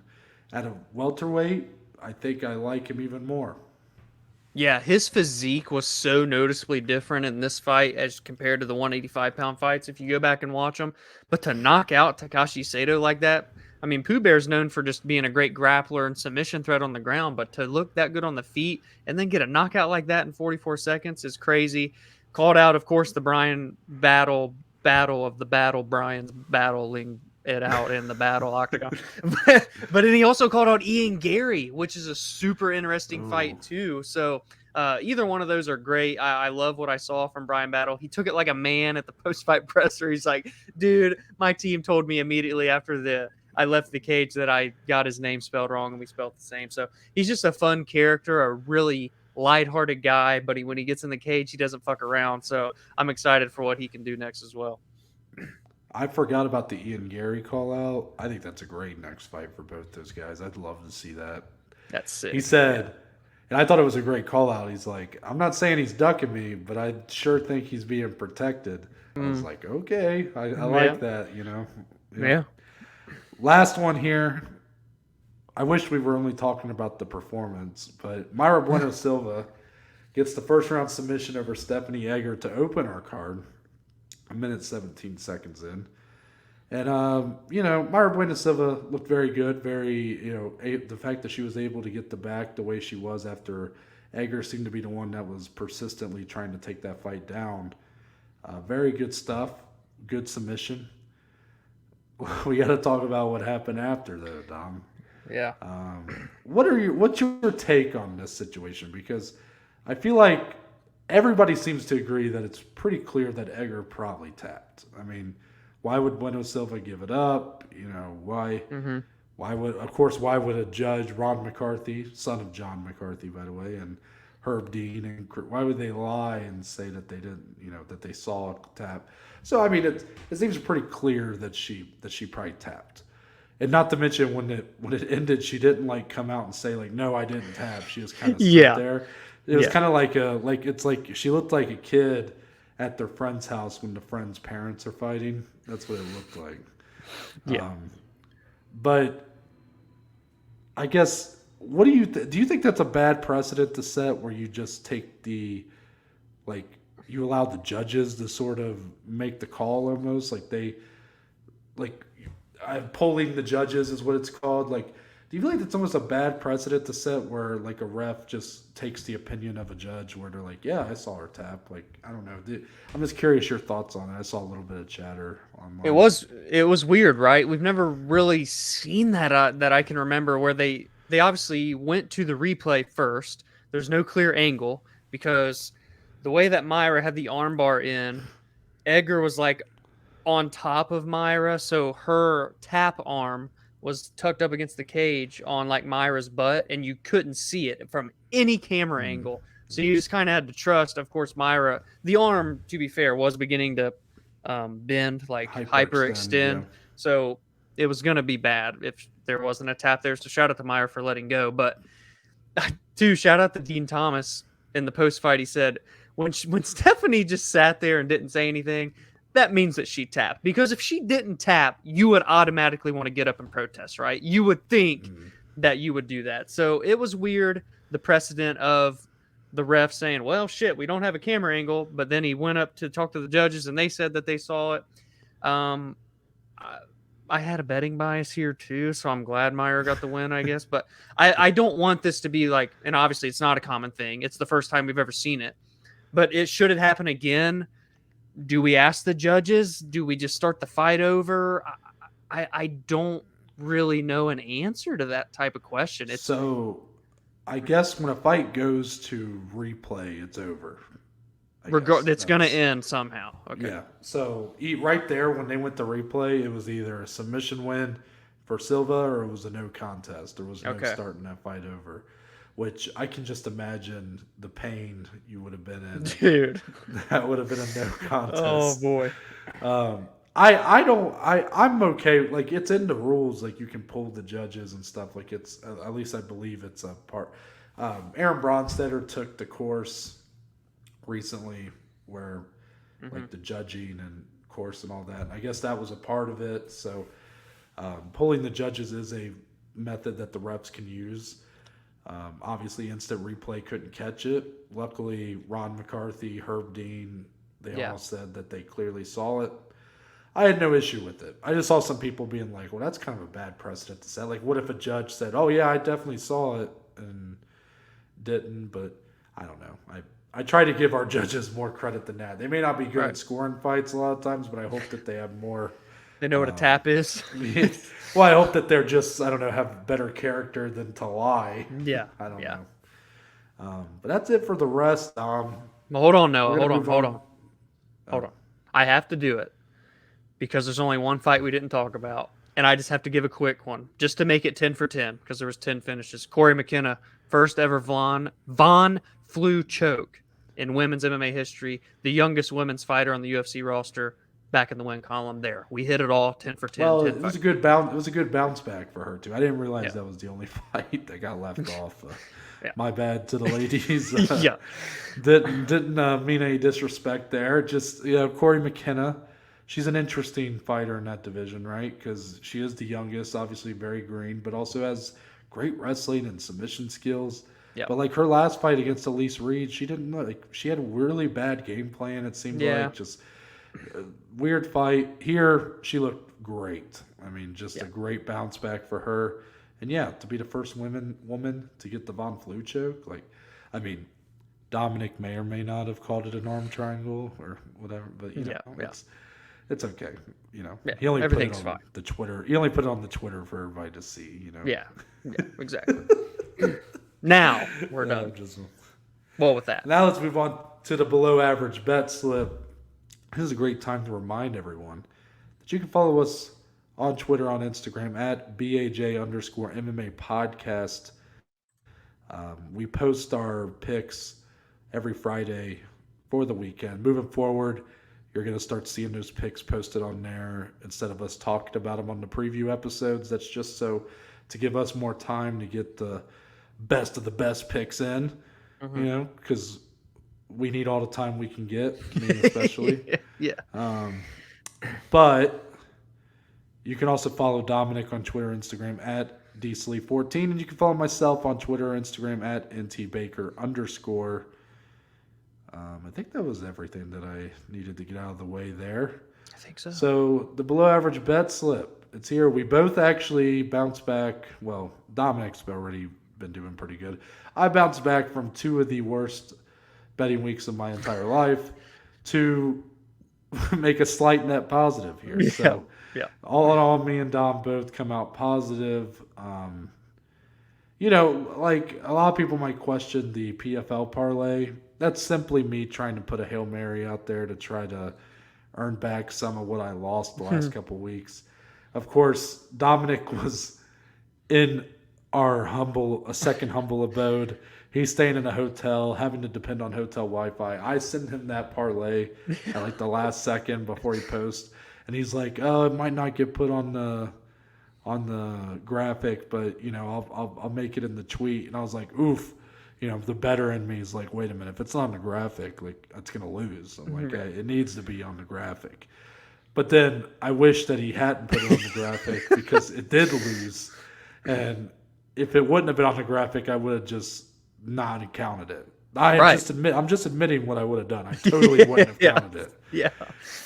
at a welterweight, I think I like him even more. Yeah, his physique was so noticeably different in this fight as compared to the 185-pound fights, if you go back and watch them. But to knock out Takashi Sato like that, I mean, Pooh Bear's known for just being a great grappler and submission threat on the ground, but to look that good on the feet and then get a knockout like that in 44 seconds is crazy. Called out, of course, the Brian battle of the battle. Brian's battling it out in the battle octagon. But then he also called out Ian Gary, which is a super interesting fight too. So either one of those are great. I love what I saw from Brian Battle. He took it like a man at the post-fight presser. He's like, dude, my team told me immediately after I left the cage that I got his name spelled wrong and we spelled the same. So he's just a fun character, a really lighthearted guy, but when he gets in the cage, he doesn't fuck around. So I'm excited for what he can do next as well. I forgot about the Ian Gary call out. I think that's a great next fight for both those guys. I'd love to see that. That's sick. He said, and I thought it was a great call out. He's like, I'm not saying he's ducking me, but I sure think he's being protected. I was like, okay, I like that, Yeah. Last one here. I wish we were only talking about the performance, but Mayra Bueno Silva gets the first round submission over Stephanie Egger to open our card. A minute 17 seconds in. And, Mayra Bueno Silva looked very good. The fact that she was able to get the back the way she was after Egger seemed to be the one that was persistently trying to take that fight down. Very good stuff. Good submission. We got to talk about what happened after, though, Dom. Yeah. What's your take on this situation? Because I feel like everybody seems to agree that it's pretty clear that Edgar probably tapped. I mean, why would Bueno Silva give it up? Why? Mm-hmm. Why would a judge, Ron McCarthy, son of John McCarthy, by the way, and Herb Dean, and why would they lie and say that they didn't, that they saw a tap? So I mean, it seems pretty clear that she probably tapped, and not to mention when it ended, she didn't like come out and say like, no, I didn't tap. She was kind of Yeah. there. It was kind of like she looked like a kid at their friend's house when the friend's parents are fighting. That's what it looked like. Yeah. But I guess, what do you think that's a bad precedent to set, where you just take you allow the judges to sort of make the call almost, polling the judges is what it's called. Like, do you feel like that's almost a bad precedent to set, where like a ref just takes the opinion of a judge, where they're like, yeah, I saw her tap. Like, I don't know. I'm just curious your thoughts on it. I saw a little bit of chatter online. It was weird, right? We've never really seen that that I can remember, where they obviously went to the replay first. There's no clear angle because the way that Myra had the armbar in, Edgar was like on top of Myra, so her tap arm was tucked up against the cage on like Myra's butt, and you couldn't see it from any camera angle. So you just kind of had to trust. Of course, Myra, the arm, to be fair, was beginning to bend, like hyperextend. Yeah. So it was going to be bad if there wasn't a tap there. So shout out to Myra for letting go. But too, shout out to Dean Thomas in the post fight. He said when Stephanie just sat there and didn't say anything, that means that she tapped. Because if she didn't tap, you would automatically want to get up and protest, right? You would think that you would do that. So it was weird, the precedent of the ref saying, well, shit, we don't have a camera angle. But then he went up to talk to the judges, and they said that they saw it. I had a betting bias here, too, so I'm glad Meyer got the win, I guess. But I don't want this to be like, and obviously it's not a common thing. It's the first time we've ever seen it. But should it happen again, do we ask the judges? Do we just start the fight over? I don't really know an answer to that type of question. So I guess when a fight goes to replay, it's over. It's going to end somehow. Okay. Yeah. So right there, when they went to replay, it was either a submission win for Silva or it was a no contest. There was no starting that fight over. Which I can just imagine the pain you would have been in. Dude. That would have been a no contest. Oh, boy. I'm okay. Like, it's in the rules. Like, you can pull the judges and stuff. Like, it's, at least I believe it's a part. Aaron Bronstetter took the course recently where, like, the judging and course and all that. And I guess that was a part of it. So, pulling the judges is a method that the refs can use. Obviously, instant replay couldn't catch it. Luckily, Ron McCarthy, Herb Dean, they all said that they clearly saw it. I had no issue with it. I just saw some people being like, well, that's kind of a bad precedent to set. Like, what if a judge said, oh, yeah, I definitely saw it and didn't? But I don't know. I try to give our judges more credit than that. They may not be good at scoring fights a lot of times, but I hope that they have more. They know what a tap is. Well, I hope that they're just, I don't know, have better character than to lie. Yeah. I don't know. But that's it for the rest. Well, hold on, Noah. Hold on. I have to do it because there's only one fight we didn't talk about, and I just have to give a quick one just to make it 10 for 10 because there was 10 finishes. Corey McKenna, first ever Von Flue choke in women's MMA history, the youngest women's fighter on the UFC roster. Back in the win column there. We hit it all 10 for 10. Well, 10 it was a good bounce back for her too. I didn't realize that was the only fight that got left off. My bad to the ladies. Didn't mean any disrespect there. Just Corey McKenna. She's an interesting fighter in that division, right? Because she is the youngest, obviously very green, but also has great wrestling and submission skills. Yeah. But like her last fight against Elise Reed, she didn't she had a really bad game plan. It seemed like just. Weird fight. Here, she looked great. I mean, just a great bounce back for her. And to be the first woman to get the Von Flue choke. Like, I mean, Dominic may or may not have called it an arm triangle or whatever, but it's okay. He only everything's put it on fine. the Twitter. He only put it on the Twitter for everybody to see. Yeah, exactly. Now we're done. Well, with that, now let's move on to the below average bet slip. This is a great time to remind everyone that you can follow us on Twitter, on Instagram at BAJ_MMA podcast. We post our picks every Friday for the weekend. Moving forward, you're going to start seeing those picks posted on there instead of us talking about them on the preview episodes. That's just so to give us more time to get the best of the best picks in, because we need all the time we can get, me especially. Yeah. But you can also follow Dominic on Twitter, Instagram at DSlee14, and you can follow myself on Twitter, Instagram at NTBaker_. I think that was everything that I needed to get out of the way there. I think so. So the below average bet slip, it's here. We both actually bounced back. Well, Dominic's already been doing pretty good. I bounced back from two of the worst betting weeks of my entire life to make a slight net positive here. Yeah. So Yeah. all in all, me and Dom both come out positive. Like a lot of people might question the PFL parlay. That's simply me trying to put a Hail Mary out there to try to earn back some of what I lost the last couple of weeks. Of course, Dominic was in our second humble abode. He's staying in a hotel, having to depend on hotel Wi-Fi. I send him that parlay at like the last second before he posts, and he's like, "Oh, it might not get put on the graphic, but I'll make it in the tweet." And I was like, "Oof." The better in me is like, wait a minute, if it's not on the graphic, like, it's going to lose. I'm like, hey, it needs to be on the graphic. But then I wish that he hadn't put it on the graphic because it did lose. And if it wouldn't have been on the graphic, I would have just not counted it. I'm just admitting what I would have done. I totally wouldn't have counted it. Yeah.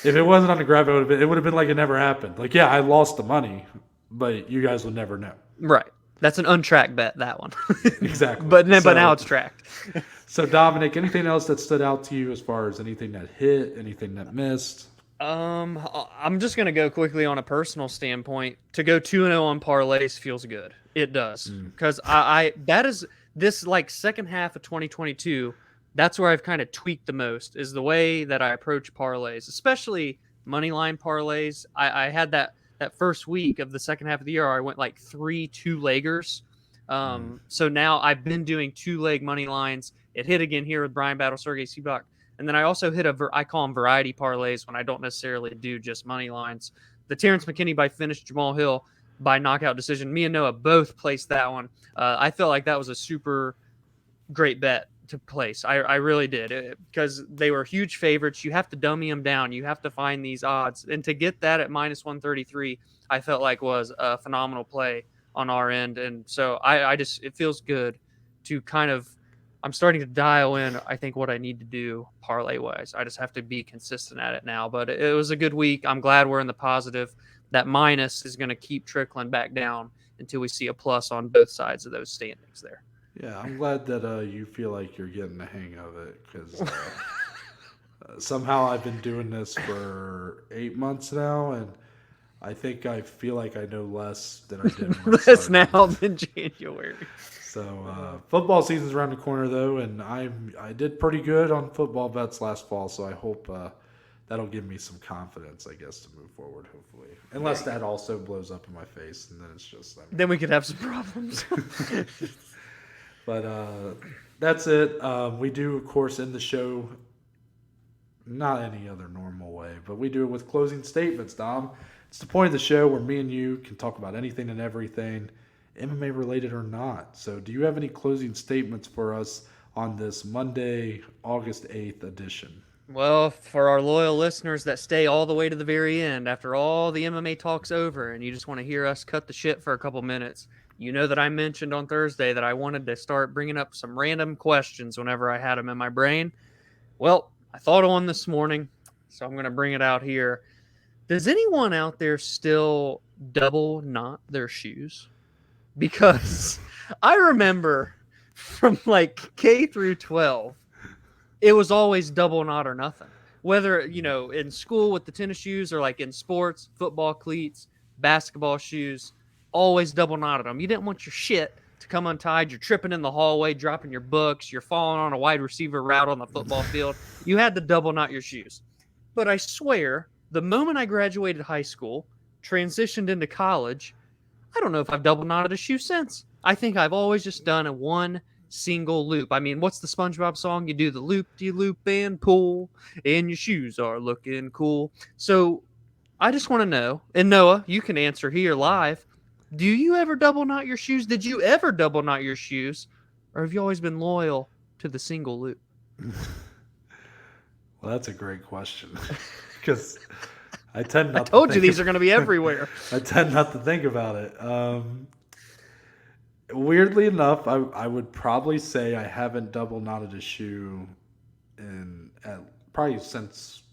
If it wasn't on the graphic, it would have been like it never happened. Like, yeah, I lost the money, but you guys would never know. Right. That's an untracked bet, that one. Exactly. But now it's tracked. So, Dominic, anything else that stood out to you as far as anything that hit, anything that missed? I'm just going to go quickly on a personal standpoint. To go 2-0 on parlays feels good. It does. Because that is this like second half of 2022, that's where I've kind of tweaked the most is the way that I approach parlays, especially money line parlays. I had that first week of the second half of the year, I went like 3 2-leggers. So now I've been doing 2-leg money lines. It hit again here with Brian Battle, Sergey Sebak. And then I also hit I call them variety parlays when I don't necessarily do just money lines. The Terrence McKinney by finish, Jamahal Hill by knockout decision. Me and Noah both placed that one. I felt like that was a super great bet to place. I really did, because they were huge favorites. You have to dummy them down. You have to find these odds, and to get that at -133, I felt like was a phenomenal play on our end. And so it feels good to kind of, I'm starting to dial in, I think, what I need to do parlay wise. I just have to be consistent at it now, but it was a good week. I'm glad we're in the positive. That minus is going to keep trickling back down until we see a plus on both sides of those standings there. Yeah, I'm glad that you feel like you're getting the hang of it, because somehow I've been doing this for 8 months now, and I think I feel like I know less than I did when I Less started. now than January. So football season's around the corner, though, and I did pretty good on football bets last fall, so I hope that'll give me some confidence, I guess, to move forward, hopefully. Unless that also blows up in my face, and then it's just... Then we could have some problems. But that's it. We do, of course, end the show not any other normal way, but we do it with closing statements, Dom. It's the point of the show where me and you can talk about anything and everything, MMA related or not. So do you have any closing statements for us on this Monday, August 8th edition? Well, for our loyal listeners that stay all the way to the very end, after all the MMA talk's over and you just want to hear us cut the shit for a couple minutes, you know that I mentioned on Thursday that I wanted to start bringing up some random questions whenever I had them in my brain. Well, I thought of one this morning, so I'm going to bring it out here. Does anyone out there still double knot their shoes? Because I remember from like K through 12, it was always double knot or nothing. Whether, in school with the tennis shoes or like in sports, football cleats, basketball shoes, always double knotted them. You didn't want your shit to come untied. You're tripping in the hallway, dropping your books. You're falling on a wide receiver route on the football field. You had to double knot your shoes. But I swear, the moment I graduated high school, transitioned into college, I don't know if I've double knotted a shoe since. I think I've always just done a one single loop. I mean, what's the SpongeBob song? You do the loop-de-loop and pull, and your shoes are looking cool. So I just want to know, and Noah, you can answer here live. Do you ever double knot your shoes? Did you ever double knot your shoes? Or have you always been loyal to the single loop? Well, that's a great question because I tend not. I told you these are going to be everywhere. I tend not to think about it. Weirdly enough, I would probably say I haven't double knotted a shoe probably since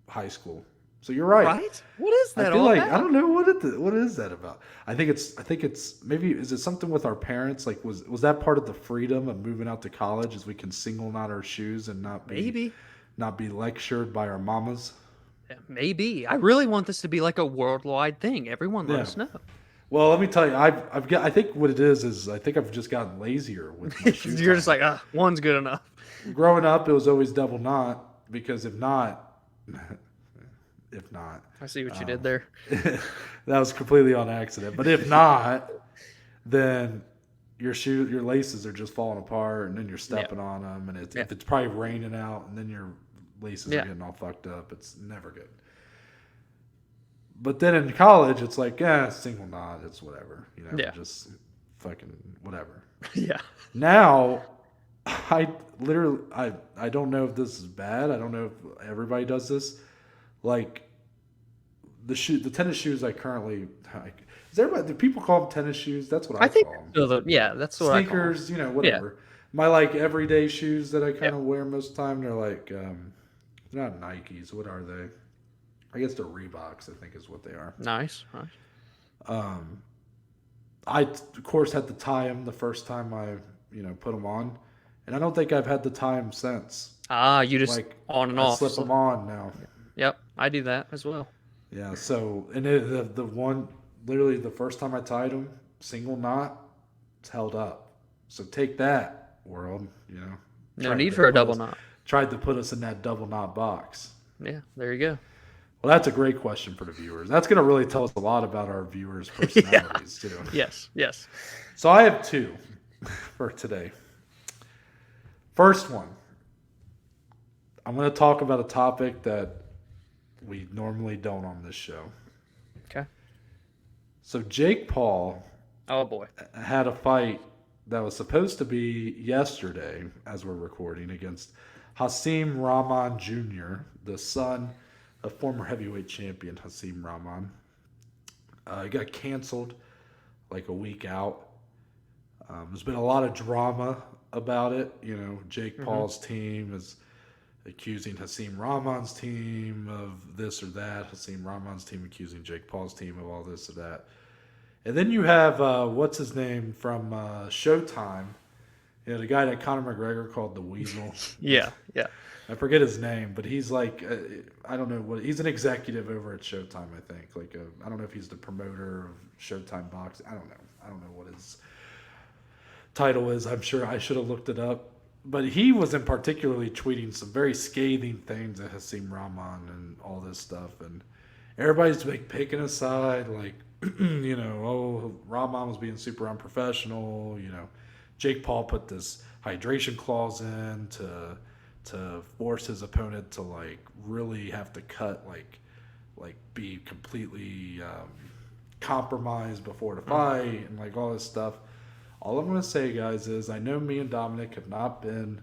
high school. So you're right. Right? What is that I feel all like about? I don't know what is that about. I think it's maybe, is it something with our parents? Like was that part of the freedom of moving out to college, is we can single knot our shoes and not be lectured by our mamas? Yeah, maybe. I really want this to be like a worldwide thing. Everyone let us know. Well, let me tell you, I think what it is I think I've just gotten lazier with my shoe You're just tying. like, one's good enough. Growing up, it was always double knot, because if not, I see what you did there. that was completely on accident. But if not, then your laces are just falling apart, and then you're stepping on them, and if it's probably raining out, and then your laces are getting all fucked up. It's never good. But then in college, it's like, single knot, it's whatever, just fucking whatever. Yeah. Now, I don't know if this is bad. I don't know if everybody does this. Like the tennis shoes I currently like. Do people call them tennis shoes? That's what I think call them. so. That's what Sneakers, whatever. My like everyday shoes that I kind of wear most of the time. They're like they're not Nikes. What are they? I guess they're Reeboks, I think is what they are. Nice. I of course had to tie them the first time I put them on, and I don't think I've had to tie them since. You just on and off. Slip them on now. Yep, I do that as well. Yeah. So and the one literally the first time I tied them, single knot, it's held up. So take that, world. No need for a double knot. Tried to put us in that double knot box. Yeah, there you go. Well, that's a great question for the viewers. That's going to really tell us a lot about our viewers' personalities, too. Yes. So I have two for today. First one, I'm going to talk about a topic that we normally don't on this show. Okay. So Jake Paul Oh, boy. had a fight that was supposed to be yesterday, as we're recording, against Hasim Rahman Jr., the son of former heavyweight champion Hasim Rahman. It got canceled like a week out. There's been a lot of drama about it. Jake Paul's team is accusing Hasim Rahman's team of this or that. Hasim Rahman's team accusing Jake Paul's team of all this or that. And then you have, what's his name from Showtime? The guy that Conor McGregor called the Weasel. Yeah. I forget his name, but he's like, I don't know he's an executive over at Showtime, I think. I don't know if he's the promoter of Showtime Boxing. I don't know what his title is. I'm sure I should have looked it up. But he was in particularly tweeting some very scathing things at Hasim Rahman and all this stuff. And everybody's like picking a side, like, Rahman was being super unprofessional. Jake Paul put this hydration clause in to force his opponent to really have to cut, be completely compromised before the fight and all this stuff. All I'm going to say, guys, is I know me and Dominic have not been,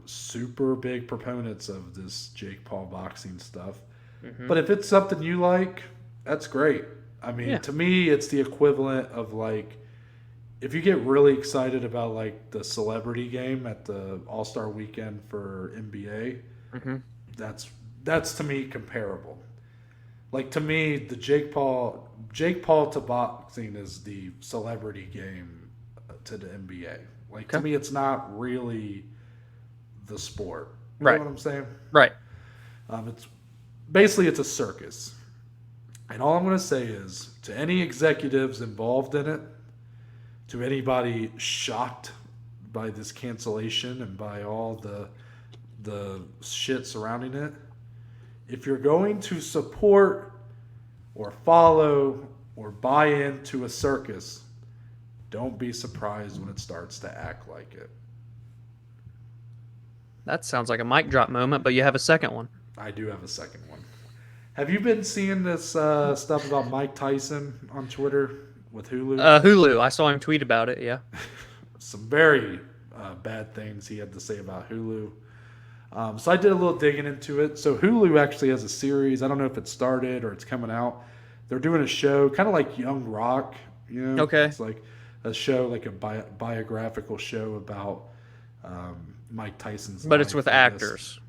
super big proponents of this Jake Paul boxing stuff. Mm-hmm. But if it's something you like, that's great. I mean, to me, it's the equivalent of if you get really excited about the celebrity game at the All-Star weekend for NBA, that's to me comparable. To me, the Jake Paul to boxing is the celebrity game to the NBA. To me, it's not really the sport. You know what I'm saying? Right. It's a circus. And all I'm going to say is, to any executives involved in it, to anybody shocked by this cancellation and by all the shit surrounding it, if you're going to support or follow or buy into a circus, don't be surprised when it starts to act like it. That sounds like a mic drop moment, but you have a second one. I do have a second one. Have you been seeing this stuff about Mike Tyson on Twitter with Hulu? Hulu. I saw him tweet about it, yeah. Some very bad things he had to say about Hulu. So I did a little digging into it. So Hulu actually has a series. I don't know if it started or it's coming out. They're doing a show, kind of like Young Rock. You know? Okay. It's like a show, like a biographical show about Mike Tyson's But life, it's with I guess. actors.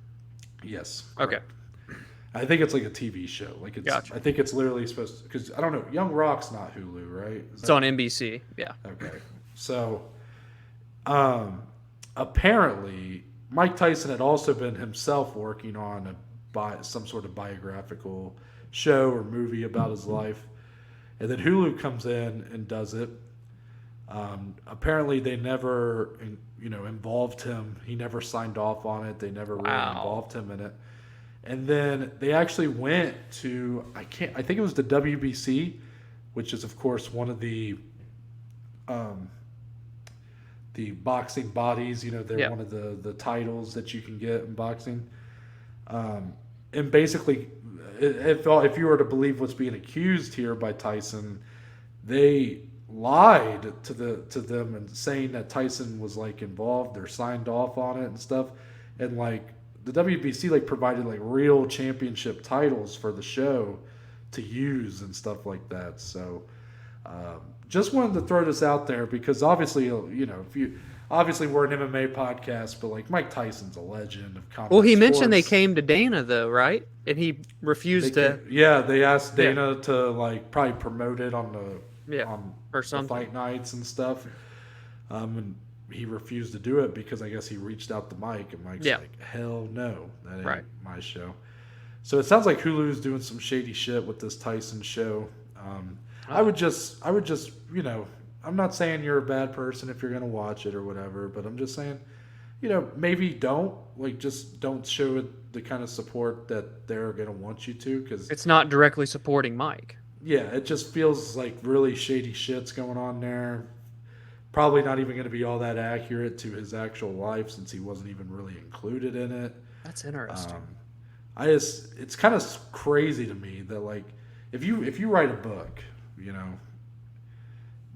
Yes. Okay. Correct. I think it's like a TV show. Like it's. Gotcha. I think it's literally supposed to, because I don't know. Young Rock's not Hulu, right? It's on NBC, yeah. Okay. So, apparently, Mike Tyson had also been himself working on some sort of biographical show or movie about his life, and then Hulu comes in and does it. Apparently, they never, involved him. He never signed off on it. They never really involved him in it. And then they actually went to I think it was the WBC, which is of course one of the boxing bodies. They're one of the titles that you can get in boxing. And basically, if you were to believe what's being accused here by Tyson, they lied to them and saying that Tyson was like involved or signed off on it and stuff, and like the WBC like provided like real championship titles for the show to use and stuff like that. So just wanted to throw this out there because obviously we're an MMA podcast, but like Mike Tyson's a legend of combat Well, he sports. mentioned they came to Dana though, right? And he refused to. Yeah, they asked Dana to like probably promote it on or something. the fight nights and stuff. And he refused to do it because I guess he reached out to Mike, and Mike's like, hell no, that ain't my show. So it sounds like Hulu's doing some shady shit with this Tyson show. I would just, I'm not saying you're a bad person if you're going to watch it or whatever, but I'm just saying, maybe just don't show it the kind of support that they're going to want you to, because it's not directly supporting Mike. Yeah, it just feels like really shady shit's going on there. Probably not even going to be all that accurate to his actual life since he wasn't even really included in it. That's interesting. It's kind of crazy to me that like if you write a book,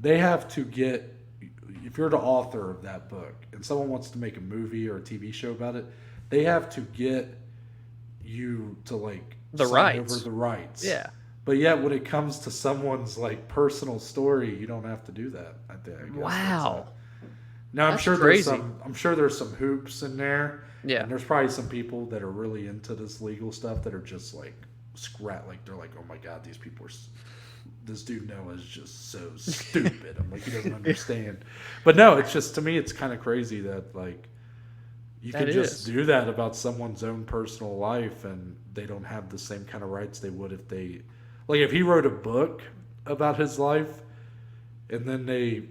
they have to get, if you're the author of that book and someone wants to make a movie or a TV show about it, they have to get you to like the sign rights. over the rights. Yeah. But yet, when it comes to someone's like personal story, you don't have to do that. I guess. Wow. Now That's crazy. I'm sure there's some hoops in there. Yeah. And there's probably some people that are really into this legal stuff that are just like they're like, oh my god, this dude Noah is just so stupid. I'm like, he doesn't understand. But no, it's just, to me, it's kind of crazy that like you can just do that about someone's own personal life, and they don't have the same kind of rights they would if they. Like, if he wrote a book about his life, and then they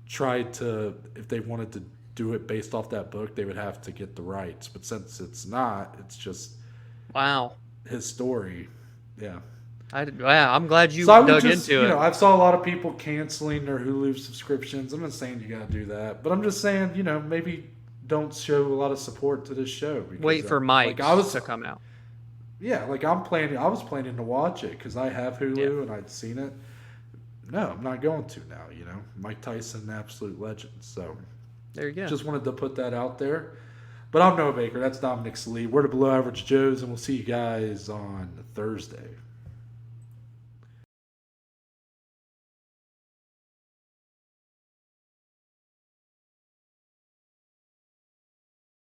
tried to, if they wanted to do it based off that book, they would have to get the rights. But since it's not, it's just his story. Yeah. I'm glad you dug into it. I saw a lot of people canceling their Hulu subscriptions. I'm not saying you got to do that, but I'm just saying, maybe don't show a lot of support to this show. Because, wait for Mike to come out. Yeah, like I was planning to watch it because I have Hulu and I'd seen it. No, I'm not going to now, Mike Tyson, absolute legend. So there you go. Just wanted to put that out there. But I'm Noah Baker. That's Dominic Salee. We're the Below Average Joes, and we'll see you guys on Thursday.